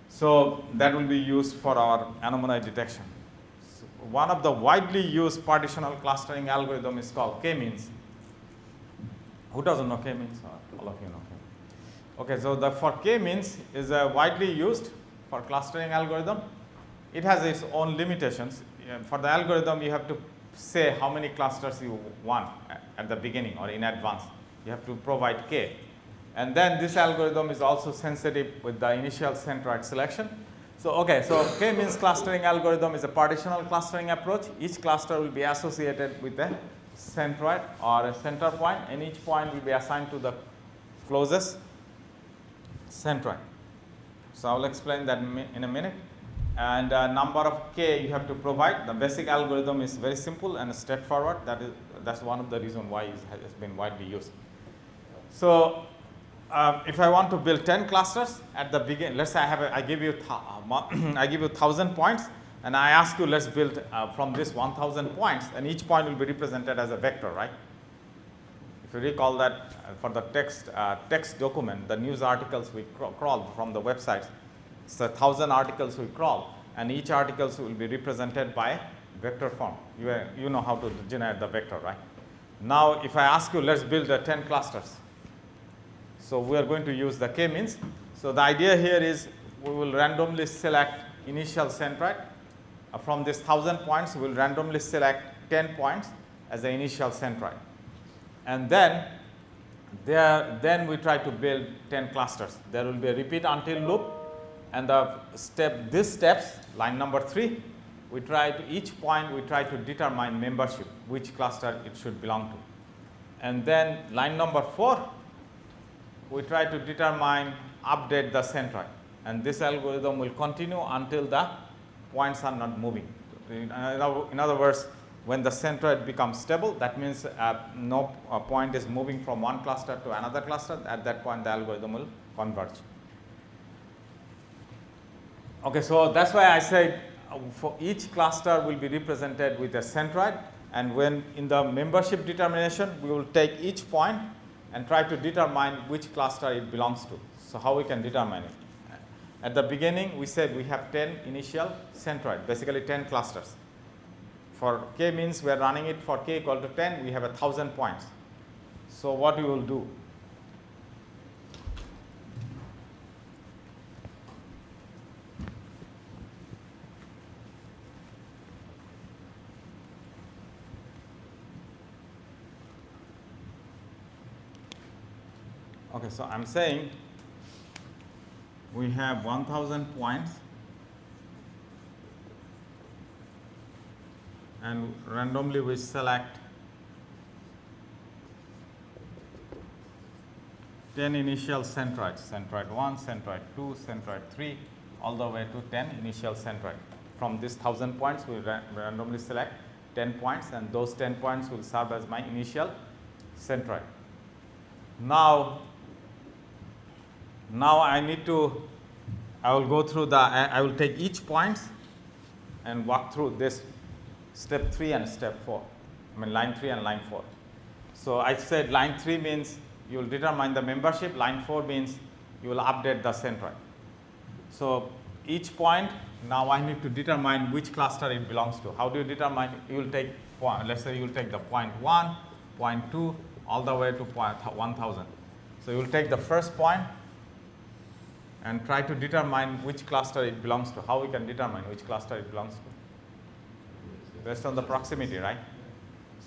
S1: So that will be used for our anomaly detection. So one of the widely used partitional clustering algorithm is called k-means. Who doesn't know k-means? All of you know k-means. Okay, so the for k-means is widely used for clustering algorithm. It has its own limitations. For the algorithm, you have to say how many clusters you want at the beginning or in advance. You have to provide k. And then this algorithm is also sensitive with the initial centroid selection. So, okay, so k-means clustering algorithm is a partitional clustering approach. Each cluster will be associated with a centroid or a center point, and each point will be assigned to the closest centroid. So, I will explain that in a minute. And number of k you have to provide. The basic algorithm is very simple and straightforward. That's one of the reasons why it has been widely used. So, if I want to build 10 clusters at the beginning, let's say I give you 1,000 points, and I ask you, let's build from this 1,000 points, and each point will be represented as a vector, right? If you recall that for the text document, the news articles we crawled from the websites, it's 1,000 articles we crawl, and each article will be represented by vector form. You know how to generate the vector, right? Now, if I ask you, let's build 10 clusters. So we are going to use the k-means. So the idea here is we will randomly select initial centroid. From this 1,000 points, we will randomly select 10 points as the initial centroid. And then we try to build 10 clusters. There will be a repeat until loop. And these steps, line number 3, each point we try to determine membership, which cluster it should belong to. And then line number 4, we try to update the centroid. And this algorithm will continue until the points are not moving. In other words, when the centroid becomes stable, that means no point is moving from one cluster to another cluster. At that point, the algorithm will converge. Okay, so that's why I said for each cluster will be represented with a centroid, and when in the membership determination, we will take each point and try to determine which cluster it belongs to. So how we can determine it? At the beginning, we said we have 10 initial centroid, basically 10 clusters. For k-means, we are running it for k equal to 10, we have 1,000 points. So what we will do? Okay, so I'm saying we have 1,000 points, and randomly we select 10 initial centroids, centroid 1, centroid 2, centroid 3, all the way to 10 initial centroid. From this 1,000 points, we randomly select 10 points, and those 10 points will serve as my initial centroid. Now I will go through I will take each point and walk through this step 3 and step 4. Line 3 and line 4. So I said line 3 means you will determine the membership. Line 4 means you will update the centroid. So each point, now I need to determine which cluster it belongs to. How do you determine? You will take point, let's say you will take the point 1, point 2, all the way to point 1,000. So you will take the first point and try to determine which cluster it belongs to. How we can determine which cluster it belongs to? Based on the proximity, right?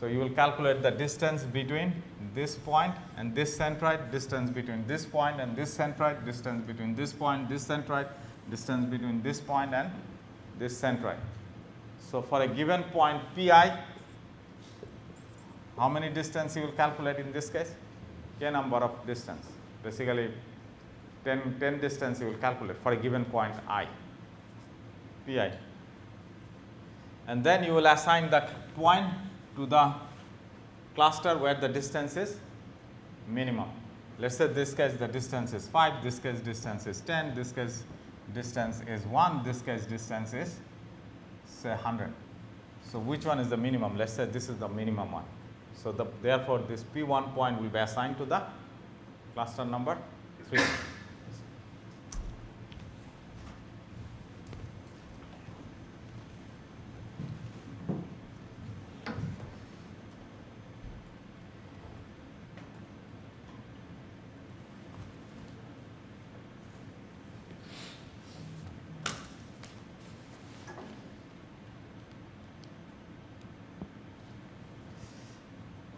S1: So you will calculate the distance between this point and this centroid, distance between this point and this centroid, distance between this point, this centroid, distance between this point and this centroid. So for a given point pi, how many distance you will calculate in this case? K number of distance. Basically, 10 distance you will calculate for a given point I, Pi. And then you will assign that point to the cluster where the distance is minimum. Let's say this case the distance is 5, this case distance is 10, this case distance is 1, this case distance is say 100. So which one is the minimum? Let's say this is the minimum one. So therefore this P1 point will be assigned to the cluster number 3.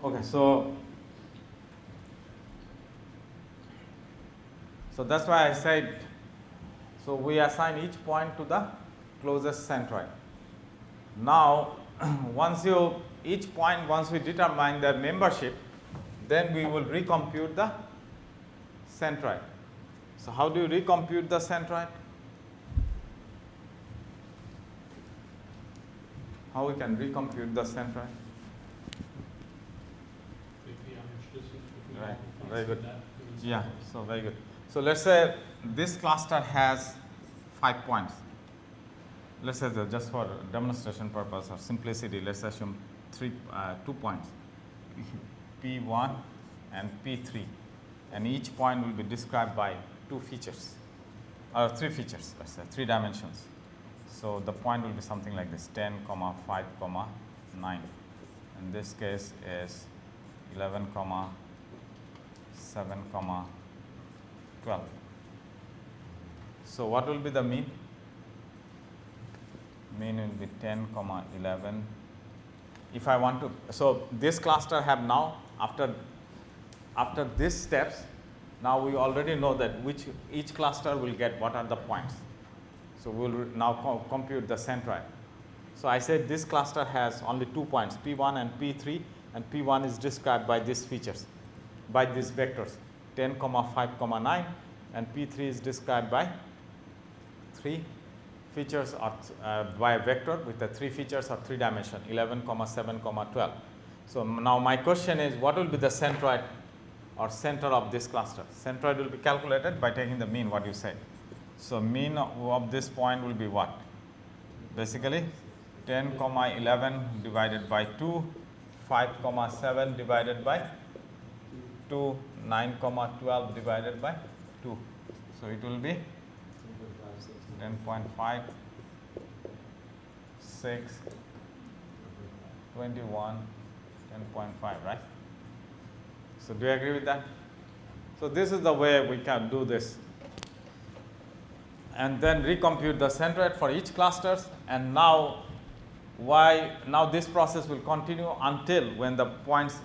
S1: Okay, so that's why I said, so we assign each point to the closest centroid. Now, once we determine their membership, then we will recompute the centroid. So how do you recompute the centroid? How we can recompute the centroid? Right, very good. Yeah, so very good. So let's say this cluster has 5 points. Let's say that just for demonstration purpose or simplicity, let's assume 2 points, P1 and P3, and each point will be described by 2 features, or 3 features, let's say 3 dimensions. So the point will be something like this: 10, 5, 9. In this case is 11, 7, 12. So what will be the mean? Mean will be 10, 11. If I want to, so this cluster have now, after these steps, now we already know that each cluster will get what are the points. So we will now compute the centroid. So I said this cluster has only 2 points, P1 and P3, and P1 is described by these features, by these vectors, 10, 5, 9, and P3 is described by 3 features or by a vector with the 3 features of 3 dimension, 11, 7, 12. So now my question is, what will be the centroid or center of this cluster? Centroid will be calculated by taking the mean, what you said. So mean of this point will be what? Basically 10, 11 divided by 2, 5, 7 divided by 2, 9, 12 divided by 2. So it will be 10.5, 6, 21, 10.5, right? So do you agree with that? So this is the way we can do this. And then recompute the centroid for each clusters, and now this process will continue until when the points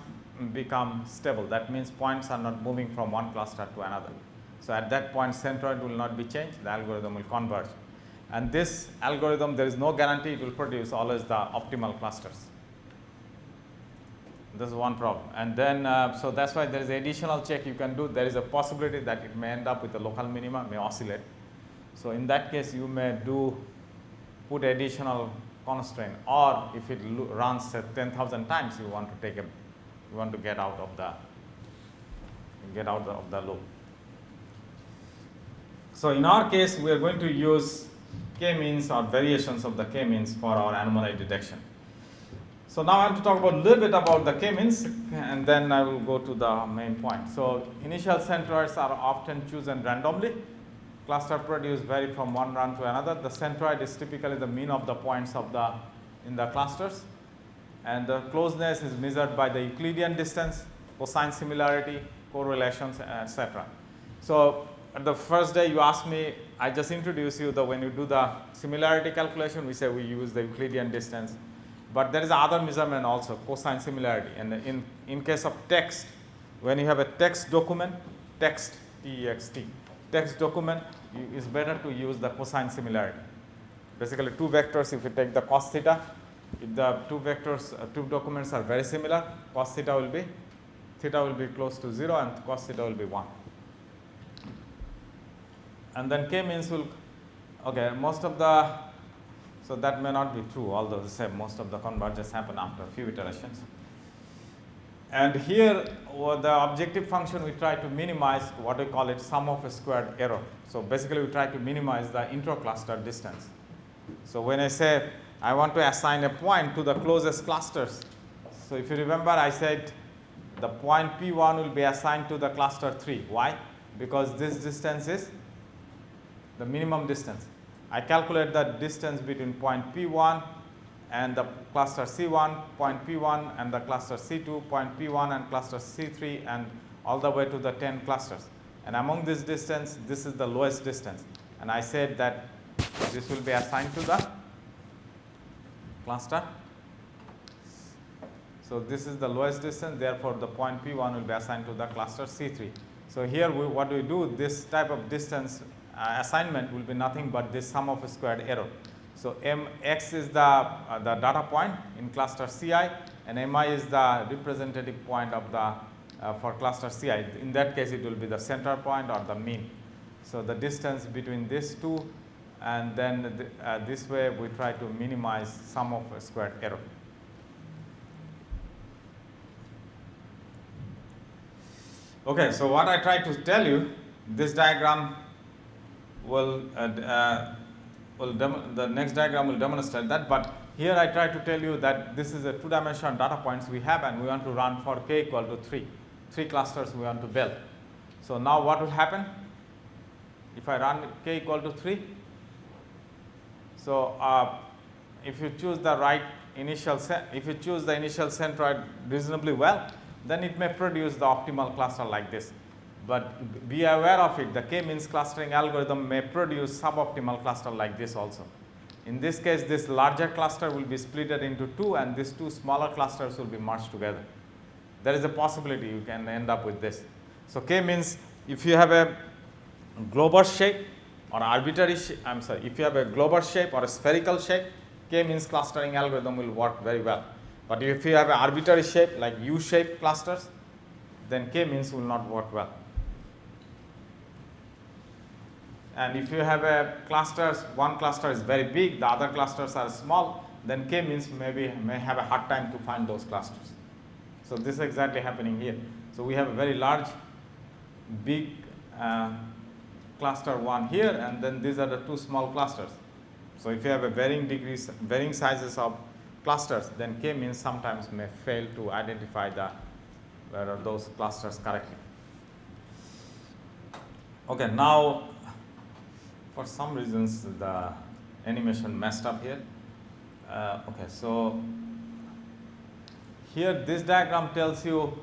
S1: become stable. That means points are not moving from one cluster to another. So at that point centroid will not be changed, the algorithm will converge. And this algorithm, there is no guarantee it will produce always the optimal clusters. This is one problem. And then so that's why there is an additional check you can do. There is a possibility that it may end up with a local minima, may oscillate. So in that case you may put additional constraint, or if it runs 10,000 times, you want to get out of the loop. So in our case, we are going to use k-means or variations of the k-means for our anomaly detection. So now I want to talk about a little bit about the k-means, and then I will go to the main point. So initial centroids are often chosen randomly. Cluster produce vary from one run to another. The centroid is typically the mean of the points in the clusters, and the closeness is measured by the Euclidean distance, cosine similarity, correlations, etc. So at the first day you asked me, I just introduced you that when you do the similarity calculation, we say we use the Euclidean distance. But there is other measurement also, cosine similarity. And in case of text, when you have a text document, text, T-E-X-T, text document, it's better to use the cosine similarity. Basically 2 vectors, if you take the cos theta, if the 2 vectors, 2 documents are very similar, cos theta will be close to 0 and cos theta will be 1. and then k means will, okay, most of the, so that may not be true, although the same, most of the converges happen after a few iterations. And here, the objective function, we try to minimize what we call it sum of a squared error. So basically, we try to minimize the intra-cluster distance. So when I say I want to assign a point to the closest clusters, so if you remember, I said the point P1 will be assigned to the cluster 3. Why? Because this distance is the minimum distance. I calculate the distance between point P1 and the cluster C1, point P1 and the cluster C2, point P1 and cluster C3, and all the way to the 10 clusters. And among this distance, this is the lowest distance. And I said that this will be assigned to the cluster. So this is the lowest distance, therefore the point P1 will be assigned to the cluster C3. So here what we do, this type of distance assignment will be nothing but this sum of a squared error. So Mx is the data point in cluster Ci, and Mi is the representative point of the for cluster Ci. In that case, it will be the center point or the mean. So the distance between these two, and then this way we try to minimize sum of a squared error. Okay, so what I try to tell you, this diagram the next diagram will demonstrate that, but here I try to tell you that this is a two-dimensional data points we have, and we want to run for k equal to 3. 3 clusters we want to build. So now what will happen if I run k equal to 3? So if you choose the right initial, if you choose the initial centroid reasonably well, then it may produce the optimal cluster like this. But be aware of it, the k-means clustering algorithm may produce suboptimal cluster like this also. In this case, this larger cluster will be split into 2, and these 2 smaller clusters will be merged together. There is a possibility you can end up with this. So k means if you have a globe shape or arbitrary shape, if you have a globe shape or a spherical shape, k means clustering algorithm will work very well. But if you have an arbitrary shape like U-shaped clusters, then k means will not work well. And if you have a clusters, one cluster is very big, the other clusters are small, then k means may have a hard time to find those clusters. So this is exactly happening here. So we have a very large, big cluster 1 here, and then these are the 2 small clusters. So if you have a varying sizes of clusters, then k means sometimes may fail to identify where are those clusters correctly. Okay, now for some reasons the animation messed up here. Okay, so here this diagram tells you,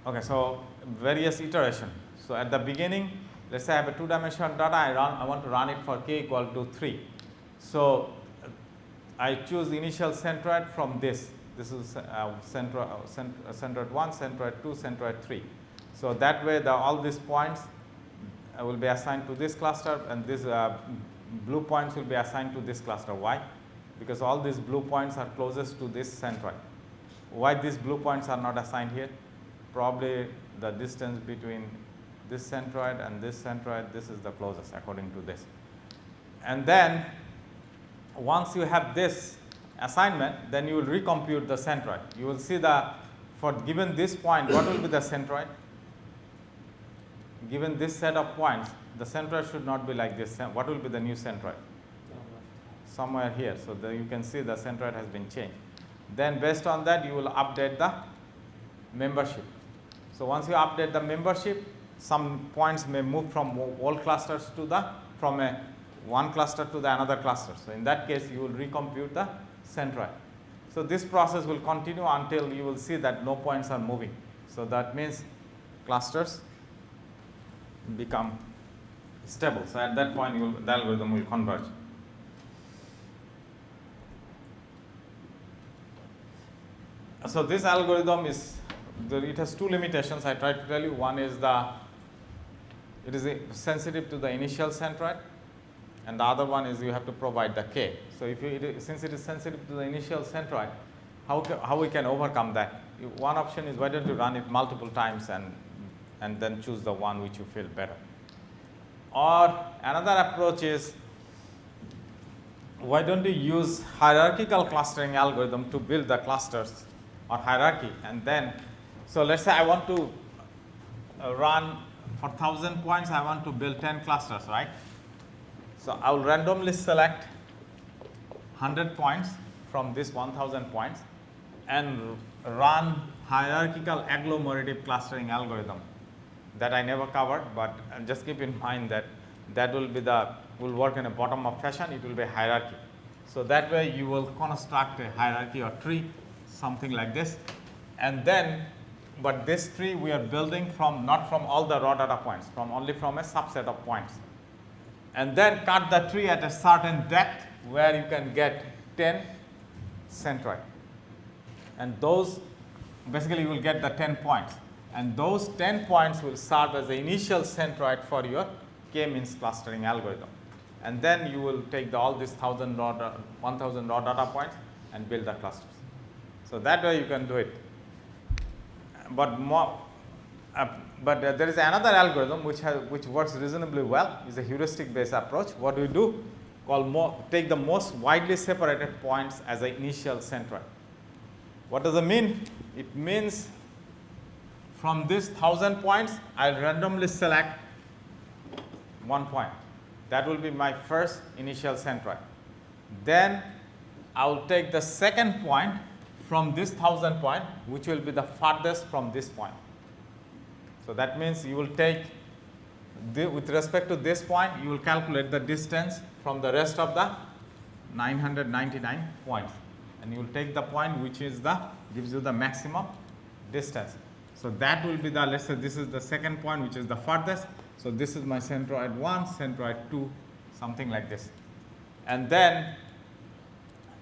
S1: okay, so various iteration. So at the beginning, let's say I have a 2-dimensional data, I want to run it for k equal to 3. So I choose initial centroid from this. This is centroid 1, centroid 2, centroid 3. So that way all these points will be assigned to this cluster, and these blue points will be assigned to this cluster. Why? Because all these blue points are closest to this centroid. Why these blue points are not assigned here? Probably the distance between this centroid and this centroid, this is the closest according to this. And then once you have this assignment, then you will recompute the centroid. You will see for given this point, what will be the centroid? Given this set of points, the centroid should not be like this. What will be the new centroid? Somewhere here. So you can see the centroid has been changed. Then based on that, you will update the membership. So once you update the membership, some points may move from all clusters to from one cluster to the another cluster. So in that case, you will recompute the centroid. So this process will continue until you will see that no points are moving. So that means clusters become stable. So at that point, the algorithm will converge. So this algorithm it has 2 limitations I tried to tell you. One is it is sensitive to the initial centroid, and the other one is you have to provide the k. So since it is sensitive to the initial centroid, how we can overcome that? One option is why don't you run it multiple times and then choose the one which you feel better. Or another approach is, why don't you use hierarchical clustering algorithm to build the clusters or hierarchy, and then, so let's say I want to run for 1000 points, I want to build 10 clusters, right? So I will randomly select 100 points from this 1000 points and run hierarchical agglomerative clustering algorithm that I never covered, but just keep in mind that that will work in a bottom up fashion, it will be a hierarchy. So that way you will construct a hierarchy or tree, something like this. And then, but this tree we are building from, not from all the raw data points, only from a subset of points. And then cut the tree at a certain depth where you can get 10 centroid. And those, basically you will get the 10 points. And those 10 points will serve as the initial centroid for your k-means clustering algorithm. And then you will take all these 1000 raw data points and build the clusters. So that way you can do it. But there is another algorithm which works reasonably well. Is a heuristic based approach. What we do, take the most widely separated points as an initial centroid. What does it mean? It means from this 1000 points, I'll randomly select 1 point. That will be my first initial centroid. Then I will take the second point from this 1000 point, which will be the farthest from this point. So that means you will take, with respect to this point, you will calculate the distance from the rest of the 999 points. And you will take the point which is gives you the maximum distance. So that will be the, let's say this is the second point which is the farthest. So this is my centroid 1, centroid 2, something like this. And then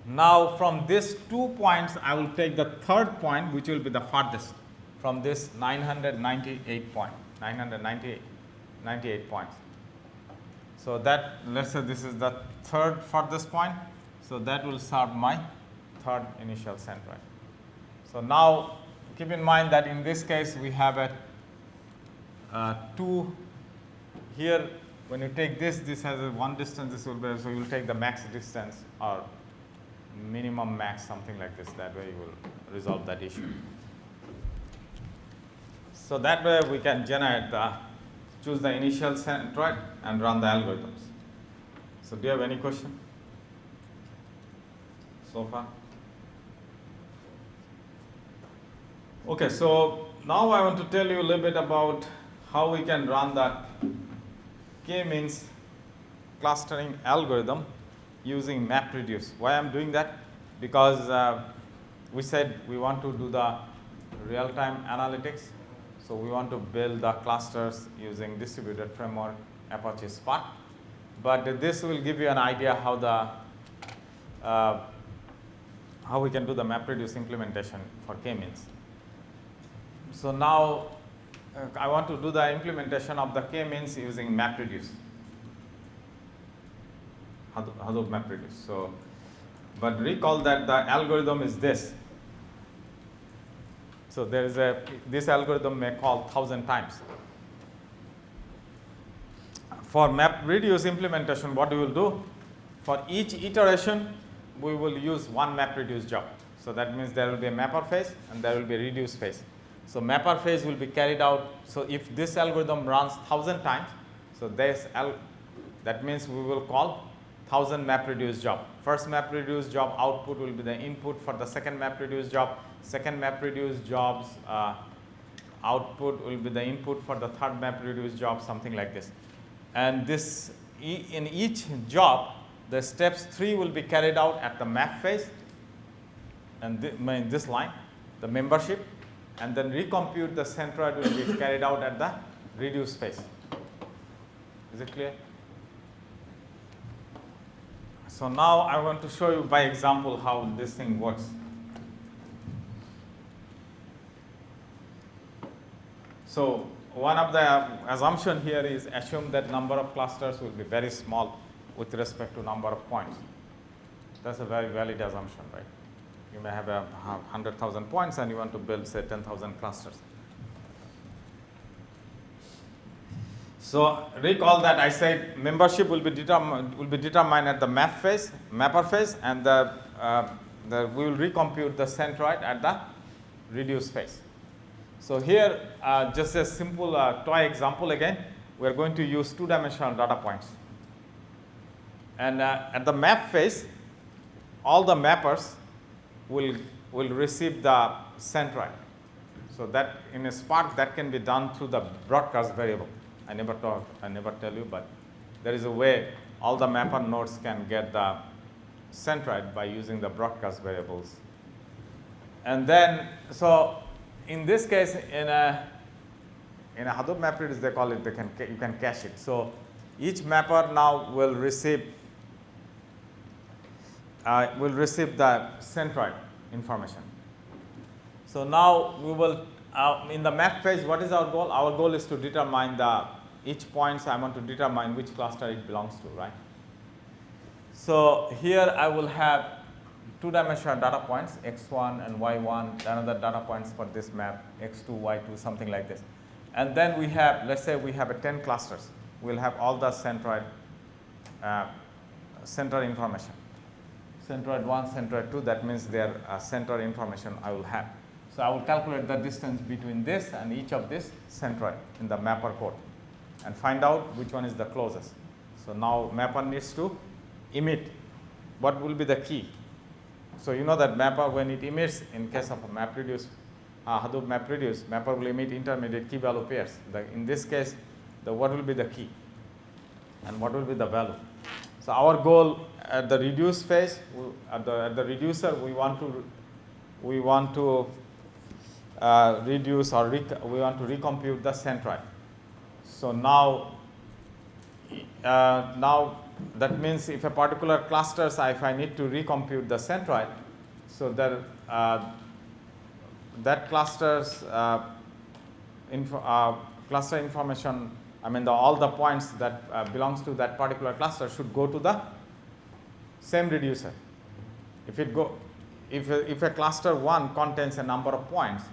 S1: now from these 2 points, I will take the third point which will be the farthest from this 998 points. So that, let's say this is the third farthest point. So that will serve my third initial centroid. So now keep in mind that in this case we have a 2 here. When you take this has a 1 distance, this will be, so you will take the max distance or minimum max, something like this. That way you will resolve that issue. So that way we can choose the initial centroid and run the algorithms. So do you have any question so far? Okay, so now I want to tell you a little bit about how we can run the k-means clustering algorithm using MapReduce. Why I'm doing that? Because we said we want to do the real-time analytics. So we want to build the clusters using distributed framework Apache Spark. But this will give you an idea how we can do the MapReduce implementation for k-means. So now I want to do the implementation of the k-means using MapReduce, Hadoop MapReduce. So, but recall that the algorithm is this. So there is this algorithm may call 1000 times. For MapReduce implementation, what we will do, for each iteration, we will use one MapReduce job. So that means there will be a mapper phase and there will be a reduce phase. So mapper phase will be carried out. So if this algorithm runs 1000 times, so that means we will call 1000 MapReduce job. First MapReduce job output will be the input for the second MapReduce job. Second MapReduce job's output will be the input for the third MapReduce job, something like this. And this in each job, the steps 3 will be carried out at the map phase, and this line, the membership, and then recompute the centroid will be carried out at the reduce phase. Is it clear? So now I want to show you by example how this thing works. So one of the assumption here is assume that number of clusters will be very small with respect to number of points. That's a very valid assumption, right? You may have 100,000 points and you want to build, say, 10,000 clusters. So recall that I said membership will be determined at the mapper phase, and we will recompute the centroid at the reduce phase. So here, just a simple toy example again. We are going to use two-dimensional data points, and at the map phase, all the mappers will receive the centroid. So that in a Spark that can be done through the broadcast variable. I never tell you, but there is a way all the mapper nodes can get the centroid by using the broadcast variables. And then, so in this case, in a Hadoop MapReduce, they call it, you can cache it. So each mapper now will receive the centroid information. So now we will, in the map phase, what is our goal? Our goal is to determine each points. I want to determine which cluster it belongs to, right? So here I will have two-dimensional data points, x1 and y1, another data points for this map, x2, y2, something like this. And then we have, let's say we have 10 clusters. We'll have all the centroid information. Centroid 1, centroid 2, that means their centroid information I will have. So I will calculate the distance between this and each of this centroid in the mapper code and find out which one is the closest. So now mapper needs to emit. What will be the key? So you know that mapper, when it emits, in case of a MapReduce, Hadoop MapReduce, mapper will emit intermediate key value pairs. In this case, what will be the key and what will be the value? So our goal at the reduce phase, at the reducer, we want to reduce or we want to recompute the centroid. So now that means if a particular cluster, if I need to recompute the centroid, so that cluster's cluster information, I mean all the points that belongs to that particular cluster should go to the same reducer. If a cluster 1 contains a number of points,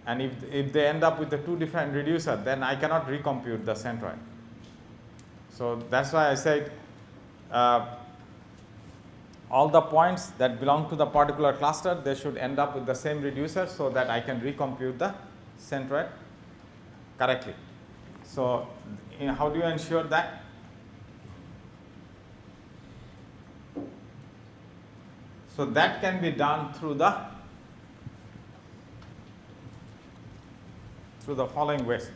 S1: and if they end up with the two different reducers, then I cannot recompute the centroid. So that's why I said all the points that belong to the particular cluster, they should end up with the same reducer so that I can recompute the centroid correctly. So how do you ensure that? So that can be done through the following ways.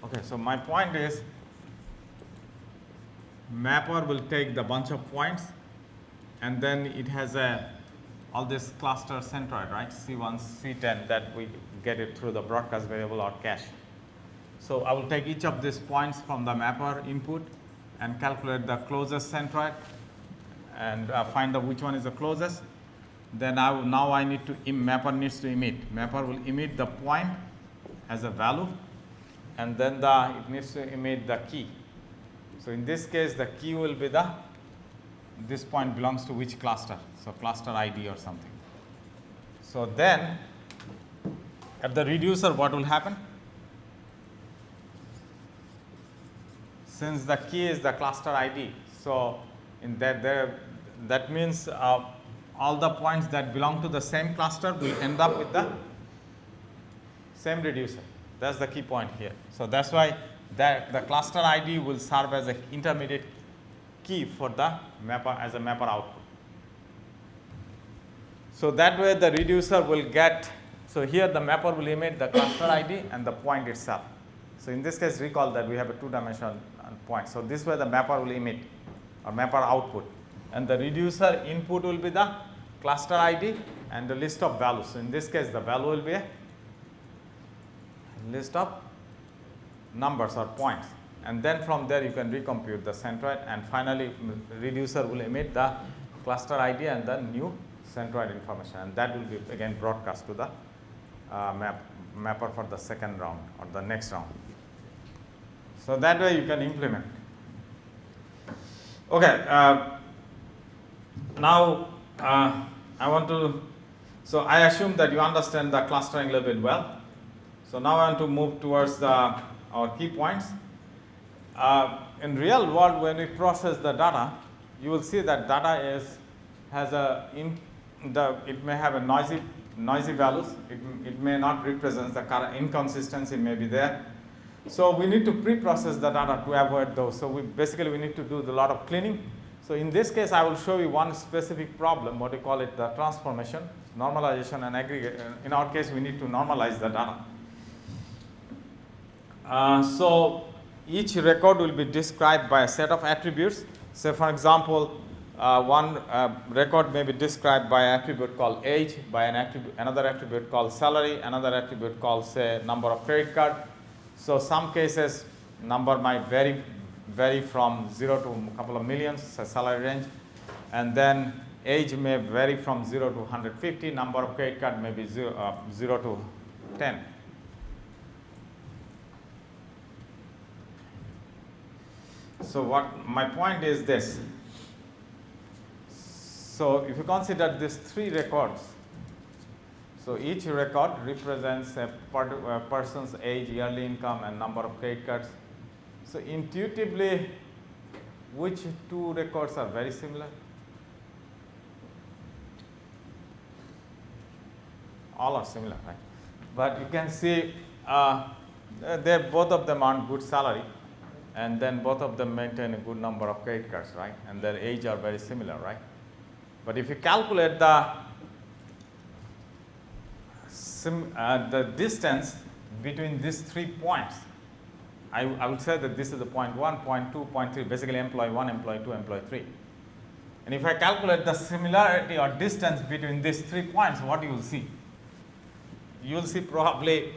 S1: Okay, so my point is, mapper will take the bunch of points, and then it has all this cluster centroid, right? C1, C10, that we get it through the broadcast variable or cache. So I will take each of these points from the mapper input and calculate the closest centroid and find out which one is the closest. Then mapper needs to emit. Mapper will emit the point as a value, and then it needs to emit the key. So in this case, the key will be this point belongs to which cluster, so cluster ID or something. So then at the reducer, what will happen? Since the key is the cluster ID, so in that means all the points that belong to the same cluster will end up with the same reducer. That's the key point here. So that's why the cluster ID will serve as an intermediate key for the mapper as a mapper output. So that way the reducer will get, so here the mapper will emit the cluster ID and the point itself. So in this case, recall that we have a two-dimensional point. So this way the mapper will emit or mapper output, and the reducer input will be the cluster ID and the list of values. So in this case, the value will be a list of numbers or points, and then from there you can recompute the centroid, and finally reducer will emit the cluster ID and the new centroid information, and that will be again broadcast to the mapper for the second round or the next round. So that way you can implement. Okay, Now, I want to, so I assume that you understand the clustering a little bit well. So now I want to move towards our key points. In real world, when we process the data, you will see that data has it may have a noisy values. It may not represent the current inconsistency may be there. So we need to pre-process the data to avoid those. So we need to do a lot of cleaning. So in this case, I will show you one specific problem, what we call it the transformation, normalization and aggregate. In our case, we need to normalize the data. So each record will be described by a set of attributes. Say for example, one record may be described by an attribute called age, by another attribute called salary, another attribute called say number of credit card. So some cases number might vary from 0 to a couple of millions, so salary range, and then age may vary from 0 to 150, number of credit card may be 0 to 10. So what my point is this. So if you consider these three records, so each record represents a person's age, yearly income, and number of credit cards. So intuitively, which two records are very similar? All are similar, right? But you can see both of them earn good salary, and then both of them maintain a good number of credit cards, right? And their age are very similar, right? But if you calculate the distance between these 3 points, I would say that this is the point 1, point 2, point 3, basically employee 1, employee 2, employee 3. And if I calculate the similarity or distance between these 3 points, what you will see? You will see probably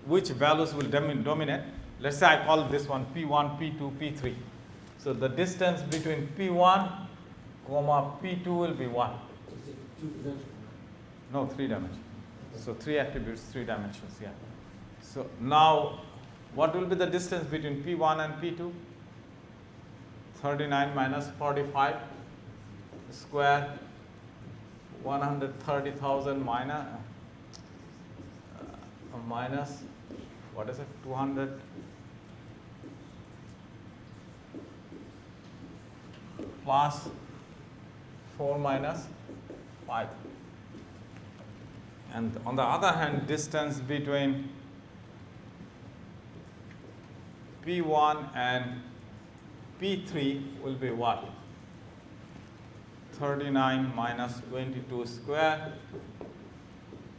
S1: which values will dominate. Let's say I call this one P1, P2, P3. So the distance between P1, P2 will be what? No, 3 dimensions. So 3 attributes, 3 dimensions, yeah. So now, what will be the distance between P1 and P2? 39 minus 45 square, 130,000 minus, what is it, 200 plus 4 minus 5. And on the other hand, distance between P1 and P3 will be what? 39 minus 22 square,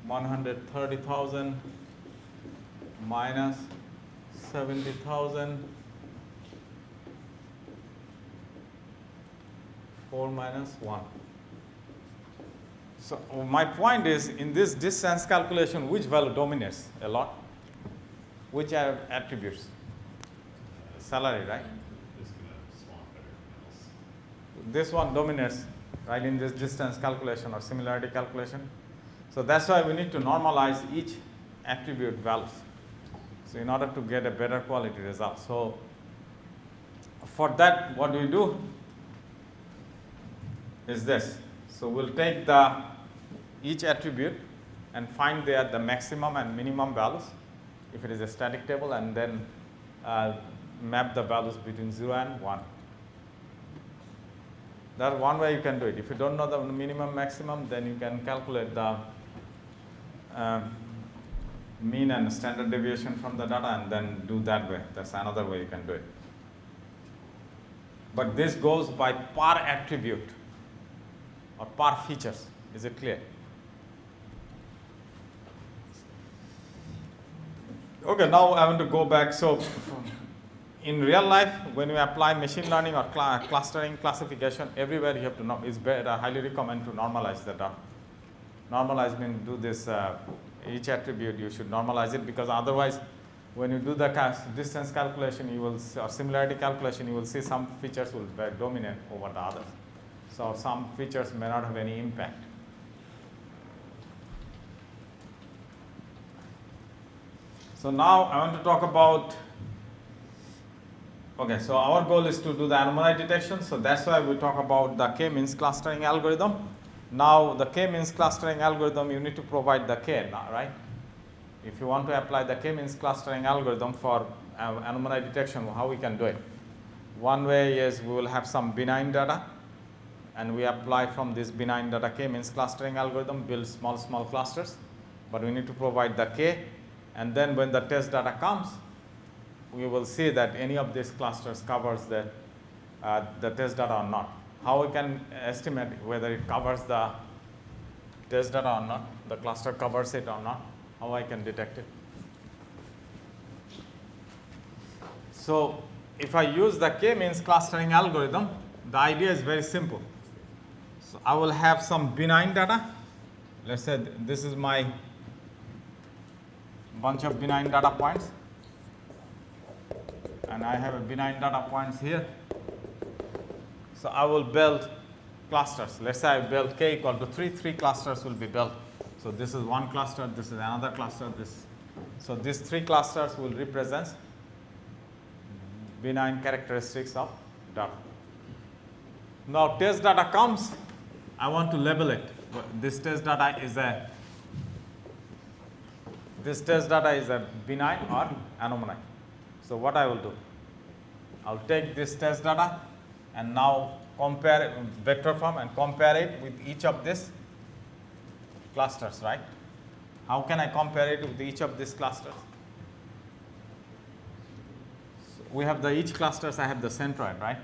S1: 130,000 minus 70,000, 4 minus 1. So my point is, in this distance calculation, which value dominates a lot? Which are attributes? Salary, right? This one dominates, right, in this distance calculation or similarity calculation. So that's why we need to normalize each attribute values. So in order to get a better quality result. So for that, what we do is this. So we'll take each attribute and find there the maximum and minimum values if it is a static table, and then map the values between 0 and 1. That's one way you can do it. If you don't know the minimum, maximum, then you can calculate the mean and standard deviation from the data and then do that way. That's another way you can do it. But this goes by per attribute or per features. Is it clear? Okay, now I want to go back. So in real life, when you apply machine learning or clustering classification, everywhere you have to know. It's better, I highly recommend to normalize the data. Normalize means do this, each attribute you should normalize it, because otherwise when you do the distance calculation, you will see, or similarity calculation, you will see some features will dominate over the others. So some features may not have any impact. So now I want to talk about Okay, so our goal is to do the anomaly detection, so that's why we talk about the k-means clustering algorithm. Now, the k-means clustering algorithm, you need to provide the k, right? If you want to apply the k-means clustering algorithm for anomaly detection, how we can do it? One way is we will have some benign data, and we apply from this benign data k-means clustering algorithm, build small clusters, but we need to provide the k, and then when the test data comes, we will see that any of these clusters covers the test data or not. How we can estimate whether it covers the test data or not, the cluster covers it or not, how I can detect it. So if I use the k-means clustering algorithm, the idea is very simple. So I will have some benign data. Let's say this is my bunch of benign data points, and I have a benign data points here. So I will build clusters. Let's say I build k equal to 3, 3 clusters will be built. So this is one cluster, this is another cluster, so these 3 clusters will represent benign characteristics of data. Now test data comes, I want to label it. This test data is a benign or anomaly. So what I will do, I'll take this test data and now compare it in vector form and compare it with each of these clusters, right? How can I compare it with each of these clusters? So we have each clusters, I have the centroid, right?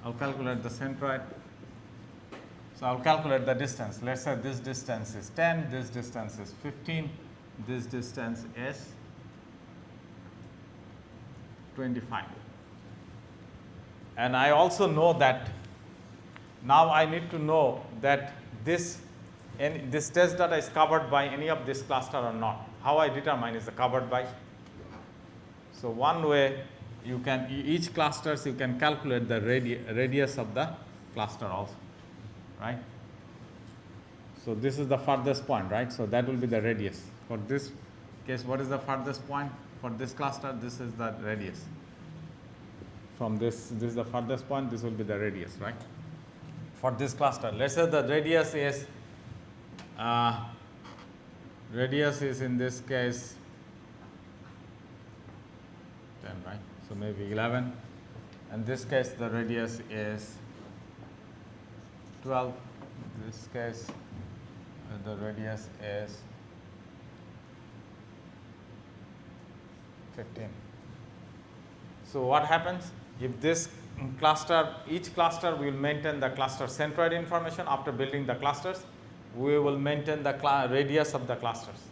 S1: I'll calculate the centroid. So I'll calculate the distance. Let's say this distance is 10, this distance is 15, this distance is 25. And I also know that now I need to know that this test data is covered by any of this cluster or not. How I determine is it covered by? So one way you can, each clusters you can calculate the radius of the cluster also, right? So this is the farthest point, right? So that will be the radius. For this case, what is the farthest point? For this cluster, this is the radius. From this is the farthest point, this will be the radius, right? For this cluster, let's say the radius is in this case 10, right? So maybe 11. In this case, the radius is 12. In this case, the radius is 15. So what happens if this cluster, each cluster will maintain the cluster centroid information after building the clusters, we will maintain the radius of the clusters.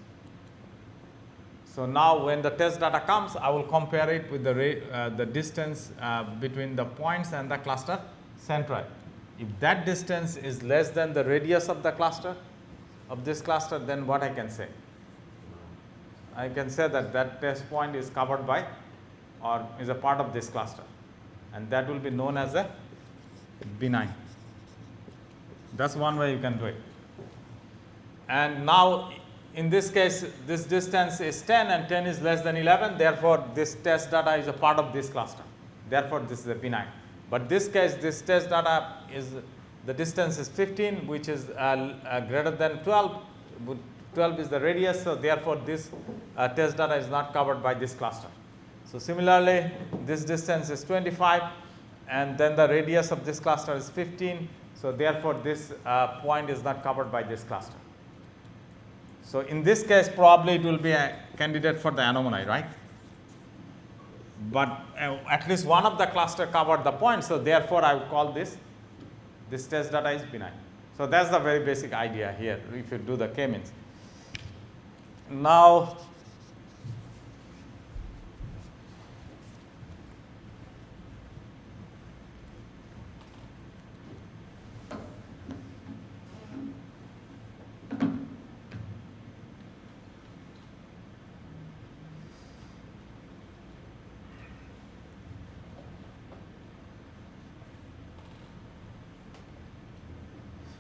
S1: So now when the test data comes, I will compare it with the distance between the points and the cluster centroid. If that distance is less than the radius of the cluster, of this cluster, then what I can say? I can say that that test point is covered by or is a part of this cluster, and that will be known as a benign. That's one way you can do it. And now in this case, this distance is 10 and 10 is less than 11, therefore this test data is a part of this cluster, therefore this is a benign. But this case, this test data is, the distance is 15, which is greater than 12. 12 is the radius, so therefore this test data is not covered by this cluster. So similarly, this distance is 25, and then the radius of this cluster is 15, so therefore this point is not covered by this cluster. So in this case, probably it will be a candidate for the anomaly, right? But at least one of the cluster covered the point, so therefore I would call this test data is benign. So that's the very basic idea here if you do the k-means. Now,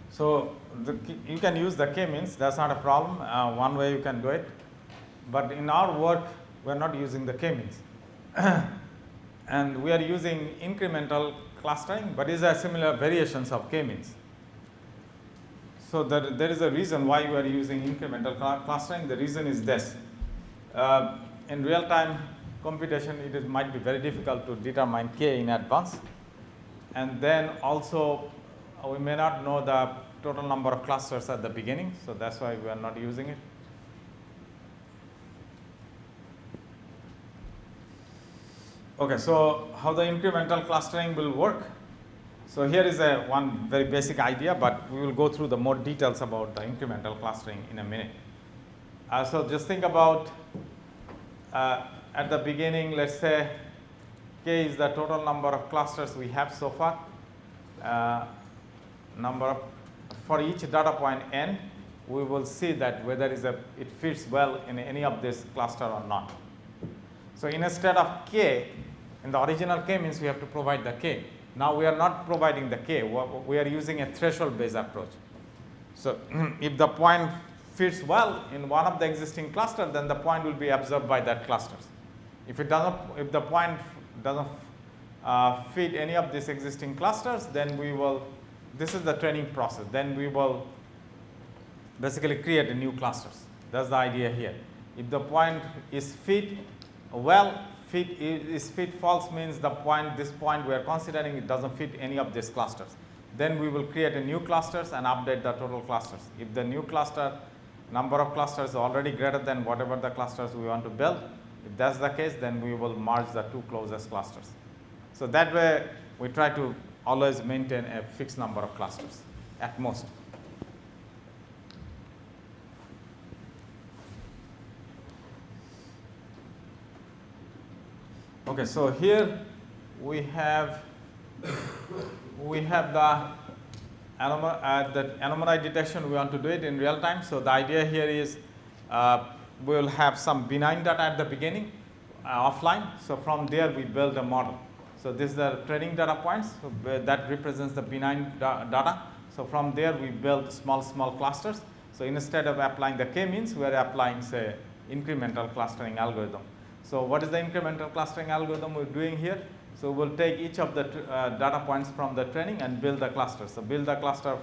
S1: so you can use the k-means, that's not a problem. One way you can do it. But in our work, we are not using the k-means. And we are using incremental clustering, but these are similar variations of k-means. So there is a reason why we are using incremental clustering. The reason is this. In real-time computation, might be very difficult to determine k in advance. And then also, we may not know the total number of clusters at the beginning, so that's why we are not using it. Okay, so how the incremental clustering will work? So here is one very basic idea, but we will go through the more details about the incremental clustering in a minute. So just think about at the beginning, let's say k is the total number of clusters we have so far. For each data point n, we will see that whether it fits well in any of this cluster or not. So instead of k, in the original k-means we have to provide the k. Now we are not providing the k. We are using a threshold-based approach. So if the point fits well in one of the existing clusters, then the point will be absorbed by that clusters. If the point doesn't fit any of these existing clusters, then this is the training process. Then we will basically create a new clusters. That's the idea here. If the point is fit well, fit false means this point we are considering it doesn't fit any of these clusters. Then we will create a new clusters and update the total clusters. If the new number of clusters is already greater than whatever the clusters we want to build, if that's the case, then we will merge the two closest clusters. So that way we try to always maintain a fixed number of clusters at most. Okay, so here we have the anomaly detection. We want to do it in real time. So the idea here is we will have some benign data at the beginning offline. So from there we build a model. So this is the training data points that represents the benign data. So from there we build small clusters. So instead of applying the k-means, we are applying, say, incremental clustering algorithm. So what is the incremental clustering algorithm we're doing here? So we'll take each of the data points from the training and build the cluster. So build the cluster,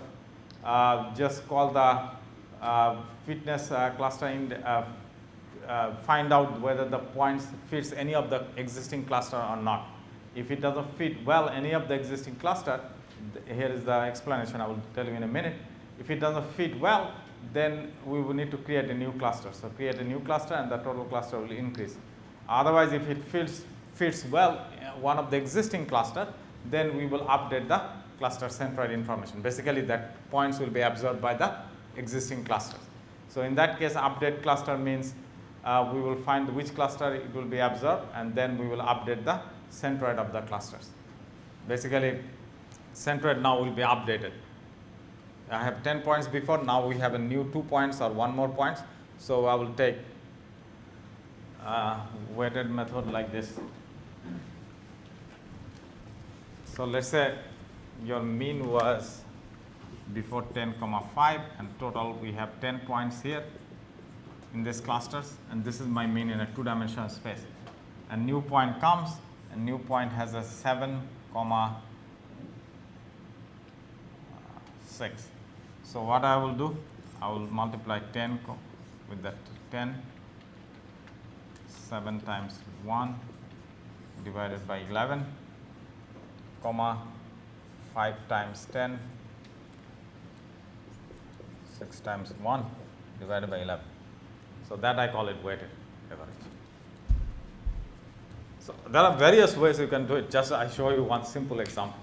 S1: just call the fitness cluster find out whether the points fits any of the existing cluster or not. If it doesn't fit well any of the existing cluster, here is the explanation I will tell you in a minute. If it doesn't fit well, then we will need to create a new cluster. So create a new cluster and the total cluster will increase. Otherwise, if it fits well one of the existing cluster, then we will update the cluster centroid information. Basically, that points will be absorbed by the existing clusters. So in that case, update cluster means we will find which cluster it will be absorbed, and then we will update the centroid of the clusters. Basically, centroid now will be updated. I have 10 points before, now we have a new 2 points or 1 more points. So I will take weighted method like this. So let's say your mean was before 10,5 and total we have 10 points here in these clusters, and this is my mean in a 2-dimensional space. A new point comes, a new point has a 7,6. So what I will do, I will multiply 10 with that 10. 7 times 1 divided by 11, comma 5 times 10, 6 times 1 divided by 11. So that I call it weighted average. So there are various ways you can do it. Just I show you one simple example.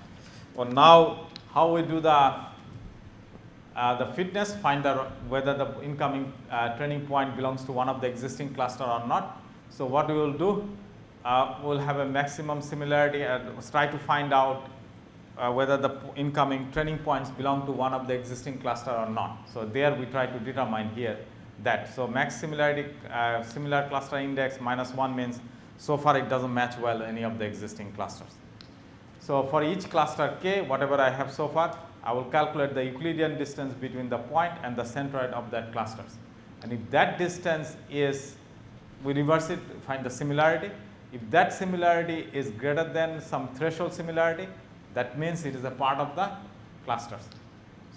S1: For now, how we do the fitness, find out whether the incoming training point belongs to one of the existing cluster or not. So what we will do, we'll have a maximum similarity and try to find out whether the incoming training points belong to one of the existing cluster or not. So there we try to determine here that. So max similarity, similar cluster index -1 means so far it doesn't match well any of the existing clusters. So for each cluster k, whatever I have so far, I will calculate the Euclidean distance between the point and the centroid of that clusters. And if that distance is, we reverse it, find the similarity. If that similarity is greater than some threshold similarity, that means it is a part of the clusters.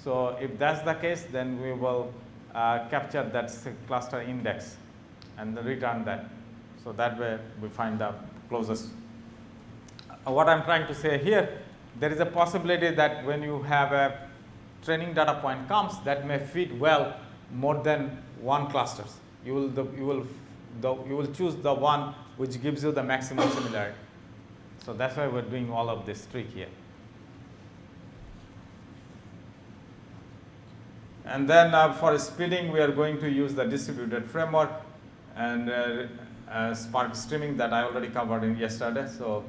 S1: So if that's the case, then we will capture that cluster index and return that. So that way we find the closest. What I'm trying to say here, there is a possibility that when you have a training data point comes, that may fit well more than one clusters. You will choose the one which gives you the maximum similarity. So that's why we're doing all of this trick here. And then for speeding, we are going to use the distributed framework and Spark streaming that I already covered in yesterday. So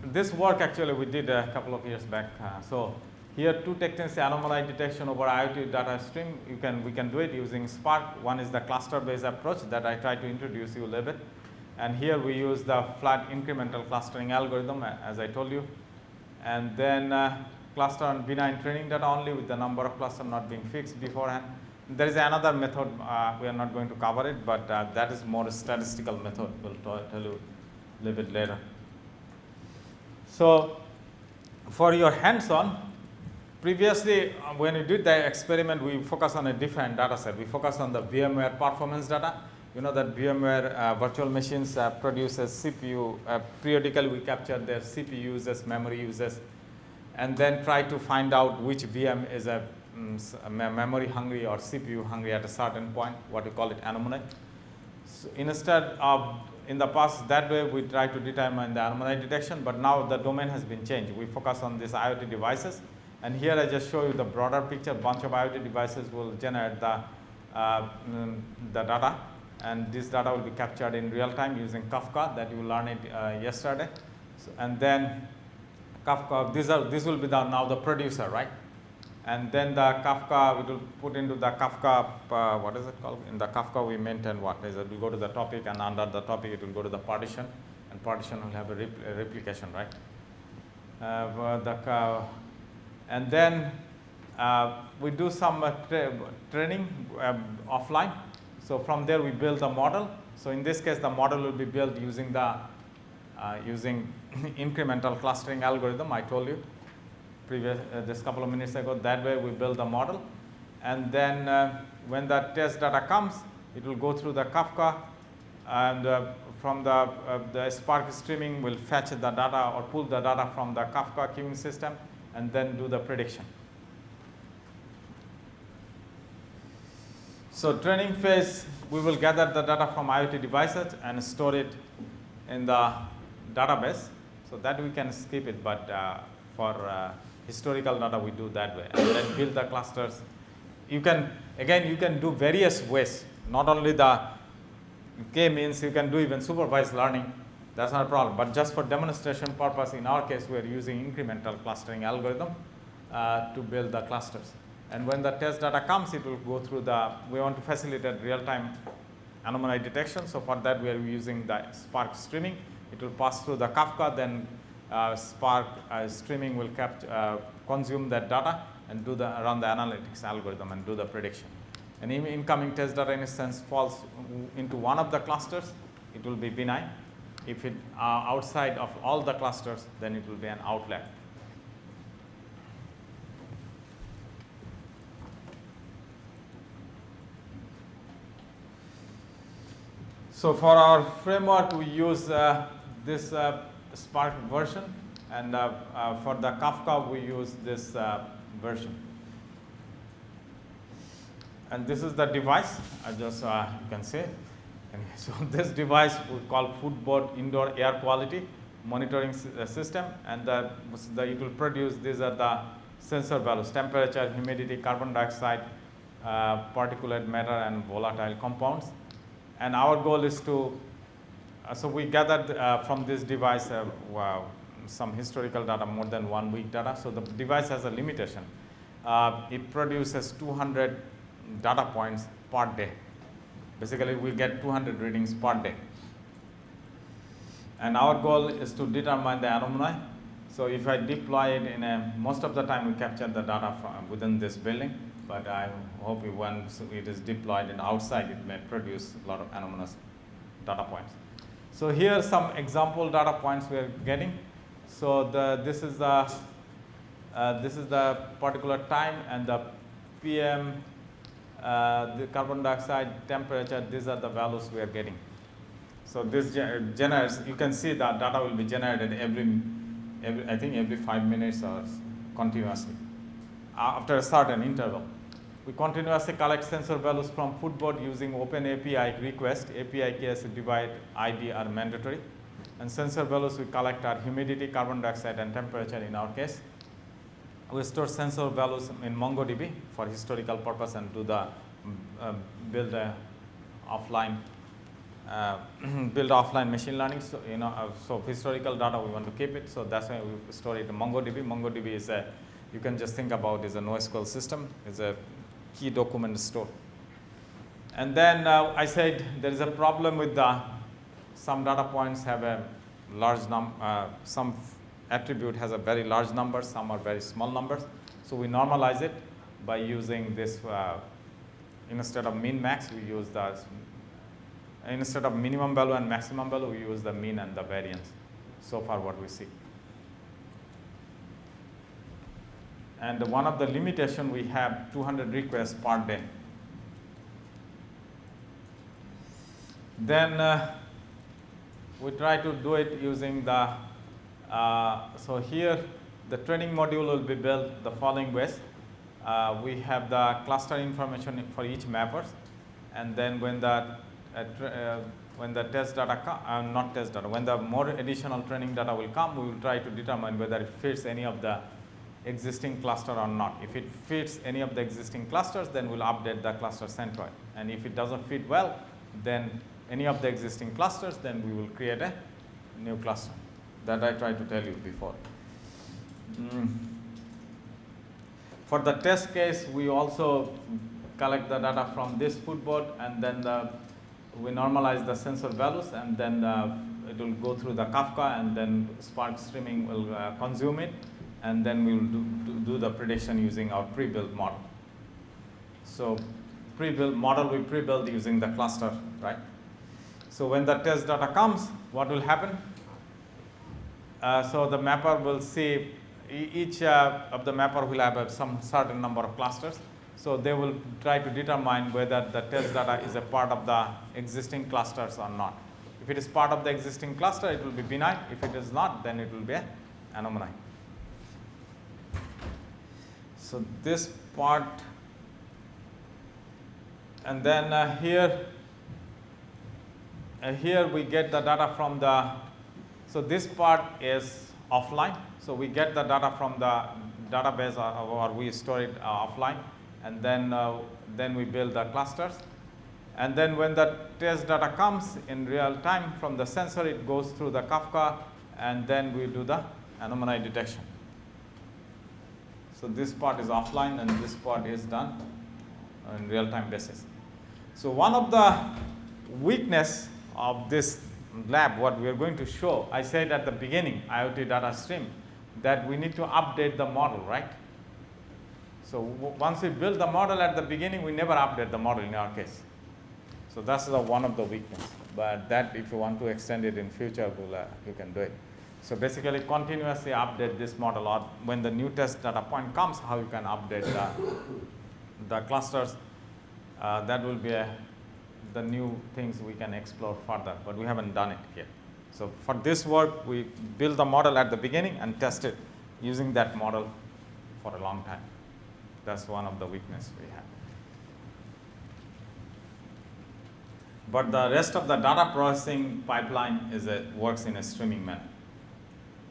S1: this work actually we did a couple of years back. So here two techniques: anomaly detection over IoT data stream. We can do it using Spark. One is the cluster-based approach that I tried to introduce you a little bit. And here we use the flat incremental clustering algorithm, as I told you. And then cluster on benign training data only with the number of clusters not being fixed beforehand. There is another method, we are not going to cover it, but that is more a statistical method. We'll tell you a little bit later. So for your hands-on, previously when we did the experiment, we focused on a different data set. We focused on the VMware performance data. You know that VMware virtual machines produces CPU. Periodically we capture their CPU uses, memory uses, and then try to find out which VM is a memory hungry or CPU hungry at a certain point, what we call it anomaly. So instead of, in the past, that way we try to determine the anomaly detection, but now the domain has been changed. We focus on these IoT devices, and here I just show you the broader picture. Bunch of IoT devices will generate the data, and this data will be captured in real time using Kafka that you learned it yesterday. So, and then Kafka, this will be now the producer, right? And then the Kafka, we will put into the Kafka, what is it called? In the Kafka we maintain what is it? We go to the topic, and under the topic it will go to the partition, and partition will have a replication, right? And then we do some training offline. So from there we build the model. So in this case the model will be built using the using incremental clustering algorithm I told you just couple of minutes ago. That way we build the model, and then when the test data comes, it will go through the Kafka, and from the Spark streaming will fetch the data or pull the data from the Kafka queuing system and then do the prediction. So training phase, we will gather the data from IoT devices and store it in the database, so that we can skip it, but for historical data we do that way, and then build the clusters. You can do various ways, not only the k-means, you can do even supervised learning, that's not a problem, but just for demonstration purpose, in our case we are using incremental clustering algorithm to build the clusters. And when the test data comes, it will go through we want to facilitate real-time anomaly detection, so for that we are using the Spark streaming. It will pass through the Kafka, then Spark streaming will consume that data and run the analytics algorithm and do the prediction. And incoming test data instance falls into one of the clusters, it will be benign. If it outside of all the clusters, then it will be an outlier. So for our framework, we use this Spark version, and for the Kafka, we use this version. And this is the device, you can see. And so this device we call Foodboard Indoor Air Quality Monitoring System, and it will produce, these are the sensor values: temperature, humidity, carbon dioxide, particulate matter, and volatile compounds. And our goal is to, so we gathered from this device some historical data, more than 1 week data. So the device has a limitation. It produces 200 data points per day. Basically, we get 200 readings per day. And our goal is to determine the anomaly. So if I deploy it most of the time we capture the data from within this building, but I hope once it is deployed and outside, it may produce a lot of anomalous data points. So here are some example data points we are getting. So this is the particular time and the PM, the carbon dioxide temperature. These are the values we are getting. So this generates. You can see that data will be generated every 5 minutes or continuously after a certain interval. We continuously collect sensor values from footboard using Open API request. API keys divide ID are mandatory. And sensor values we collect are humidity, carbon dioxide, and temperature in our case. We store sensor values in MongoDB for historical purpose and do the build offline machine learning. So so historical data we want to keep it. So that's why we store it in MongoDB. MongoDB is you can just think about is a NoSQL system. It's a key document store. And then I said there is a problem with some data points have a large some attribute has a very large number, some are very small numbers. So we normalize it by using this instead of min max we use instead of minimum value and maximum value we use the mean and the variance. So far what we see. And one of the limitation we have 200 requests per day. Then we try to do it using the so here the training module will be built the following ways. We have the cluster information for each mappers, and then when the test data not test data, when the more additional training data will come, we will try to determine whether it fits any of the existing cluster or not. If it fits any of the existing clusters, then we'll update the cluster centroid. And if it doesn't fit well, then any of the existing clusters, then we will create a new cluster. That I tried to tell you before. For the test case, we also collect the data from this footboard, and then we normalize the sensor values, and then it will go through the Kafka, and then Spark Streaming will consume it, and then we will do the prediction using our pre-built model. So pre-built model we pre-build using the cluster, right? So when the test data comes, what will happen? So the mapper will see each of the mapper will have some certain number of clusters. So they will try to determine whether the test data is a part of the existing clusters or not. If it is part of the existing cluster, it will be benign. If it is not, then it will be an anomaly. So this part, and then here we get the data from the, so this part is offline. So we get the data from the database or we store it offline, and then we build the clusters. And then when the test data comes in real time from the sensor, it goes through the Kafka, and then we do the anomaly detection. So this part is offline and this part is done on real-time basis. So one of the weakness of this lab, what we are going to show, I said at the beginning, IoT data stream, that we need to update the model, right? So once we build the model at the beginning, we never update the model in our case. So that's one of the weakness. But that, if you want to extend it in future, you can do it. So basically, continuously update this model, or when the new test data point comes, how you can update the clusters. That will be the new things we can explore further, but we haven't done it yet. So for this work, we build the model at the beginning and test it using that model for a long time. That's one of the weaknesses we have. But the rest of the data processing pipeline works in a streaming manner.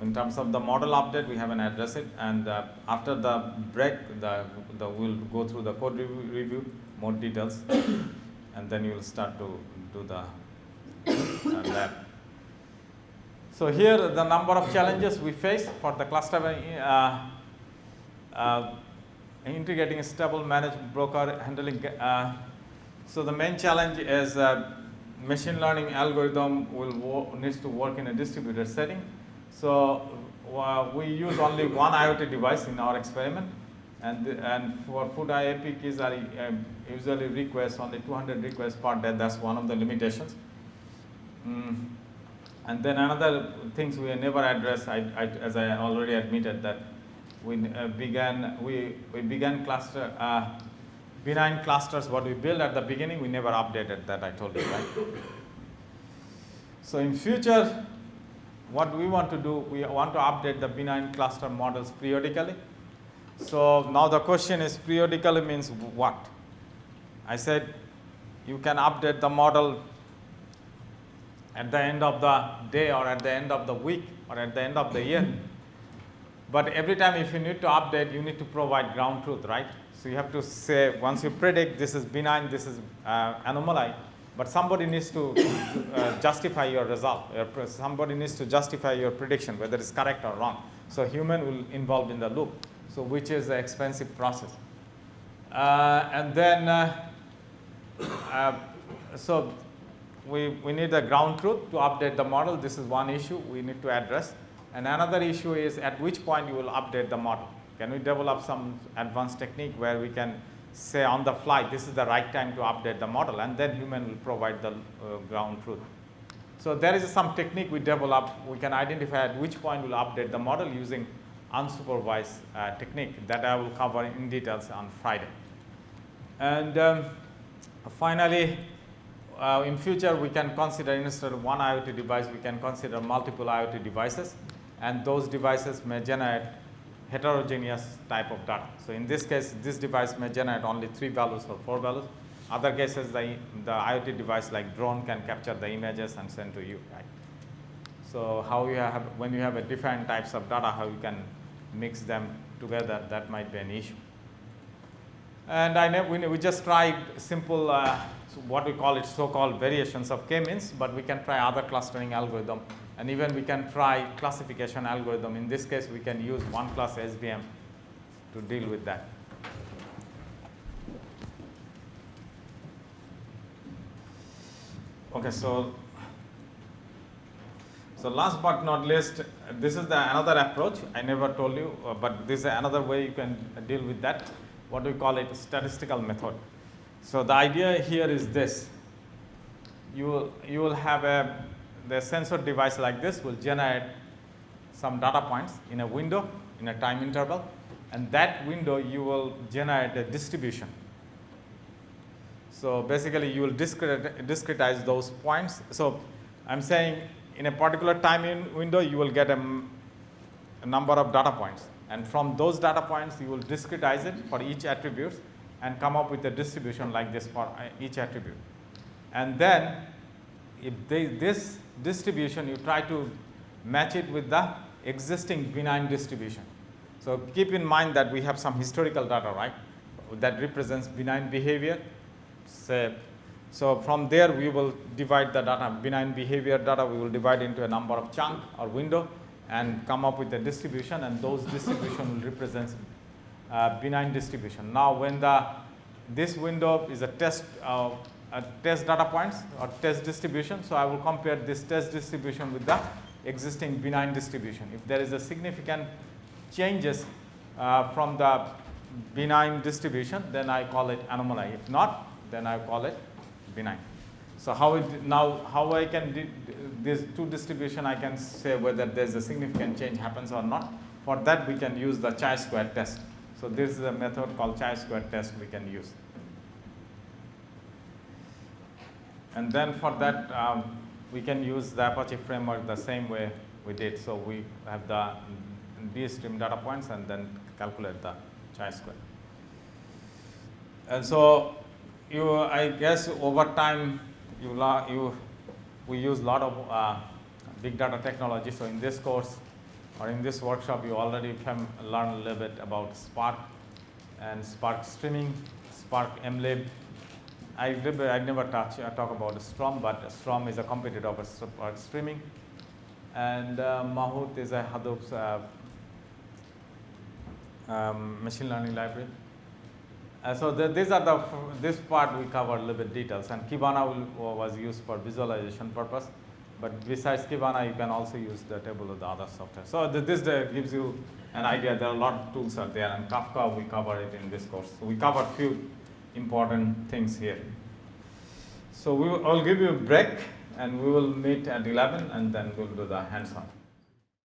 S1: In terms of the model update, we haven't addressed it, and after the break, we'll go through the code review, more details, and then you will start to do the lab. So here are the number of challenges we face for the cluster integrating a stable managed broker handling. So the main challenge is machine learning algorithm needs to work in a distributed setting. So we use only one IoT device in our experiment, and for food IAP keys are usually requests only 200 requests per day. That's one of the limitations. And then another things we never addressed, as I already admitted, that we began cluster benign clusters. What we built at the beginning, we never updated that. I told you, right? So in future, what we want to do, we want to update the benign cluster models periodically. So now the question is, periodically means what? I said you can update the model at the end of the day or at the end of the week or at the end of the year. But every time if you need to update, you need to provide ground truth, right? So you have to say, once you predict this is benign, this is anomaly, but somebody needs to justify your result. Somebody needs to justify your prediction, whether it's correct or wrong. So human will involved in the loop, so which is an expensive process. And then, so we need the ground truth to update the model. This is one issue we need to address. And another issue is at which point you will update the model. Can we develop some advanced technique where we can say on the fly, this is the right time to update the model, and then human will provide the ground truth. So there is some technique we developed. We can identify at which point we'll update the model using unsupervised technique that I will cover in details on Friday. And finally, in future, we can consider, instead of one IoT device, we can consider multiple IoT devices, and those devices may generate heterogeneous type of data. So in this case, this device may generate only 3 values or 4 values. Other cases, the IoT device like drone can capture the images and send to you, right? So how you have, when you have a different types of data, how you can mix them together, that might be an issue. And I know we just tried simple, what we call it, so-called variations of k-means, but we can try other clustering algorithm, and even we can try classification algorithm. In this case, we can use one-class SVM to deal with that. Okay, so last but not least, this is another approach. I never told you, but this is another way you can deal with that. What we call it, statistical method. So the idea here is this: you will have the sensor device like this will generate some data points in a window, in a time interval, and that window you will generate a distribution. So basically, you will discretize those points. So I'm saying in a particular time window, you will get a number of data points. And from those data points, you will discretize it for each attribute and come up with a distribution like this for each attribute. And then, if this distribution, you try to match it with the existing benign distribution. So keep in mind that we have some historical data, right, that represents benign behavior. So from there, we will divide the data, benign behavior data, we will divide into a number of chunk or window and come up with a distribution, and those distribution will represent benign distribution. Now, when this window is a test data points or test distribution, so I will compare this test distribution with the existing benign distribution. If there is a significant changes from the benign distribution, then I call it anomaly. If not, then I call it benign. So how I can these two distribution, I can say whether there's a significant change happens or not. For that, we can use the chi-square test. So this is a method called chi-square test we can use. And then for that, we can use the Apache framework the same way we did. So we have the d-stream data points and then calculate the chi-square. And so I guess over time, we use a lot of big data technology. So in this course or in this workshop, you already learned a little bit about Spark and Spark streaming, Spark mlib. I never talk about Strom, but Strom is a competitor of Spark streaming, and Mahout is a Hadoop's machine learning library. So these are this part we covered a little bit details, and Kibana was used for visualization purpose. But besides Kibana, you can also use the table of the other software. So this gives you an idea. There are a lot of tools out there, and Kafka we cover it in this course. So we covered few important things here. So I'll give you a break. and we will meet at 11 and then we'll do the hands-on.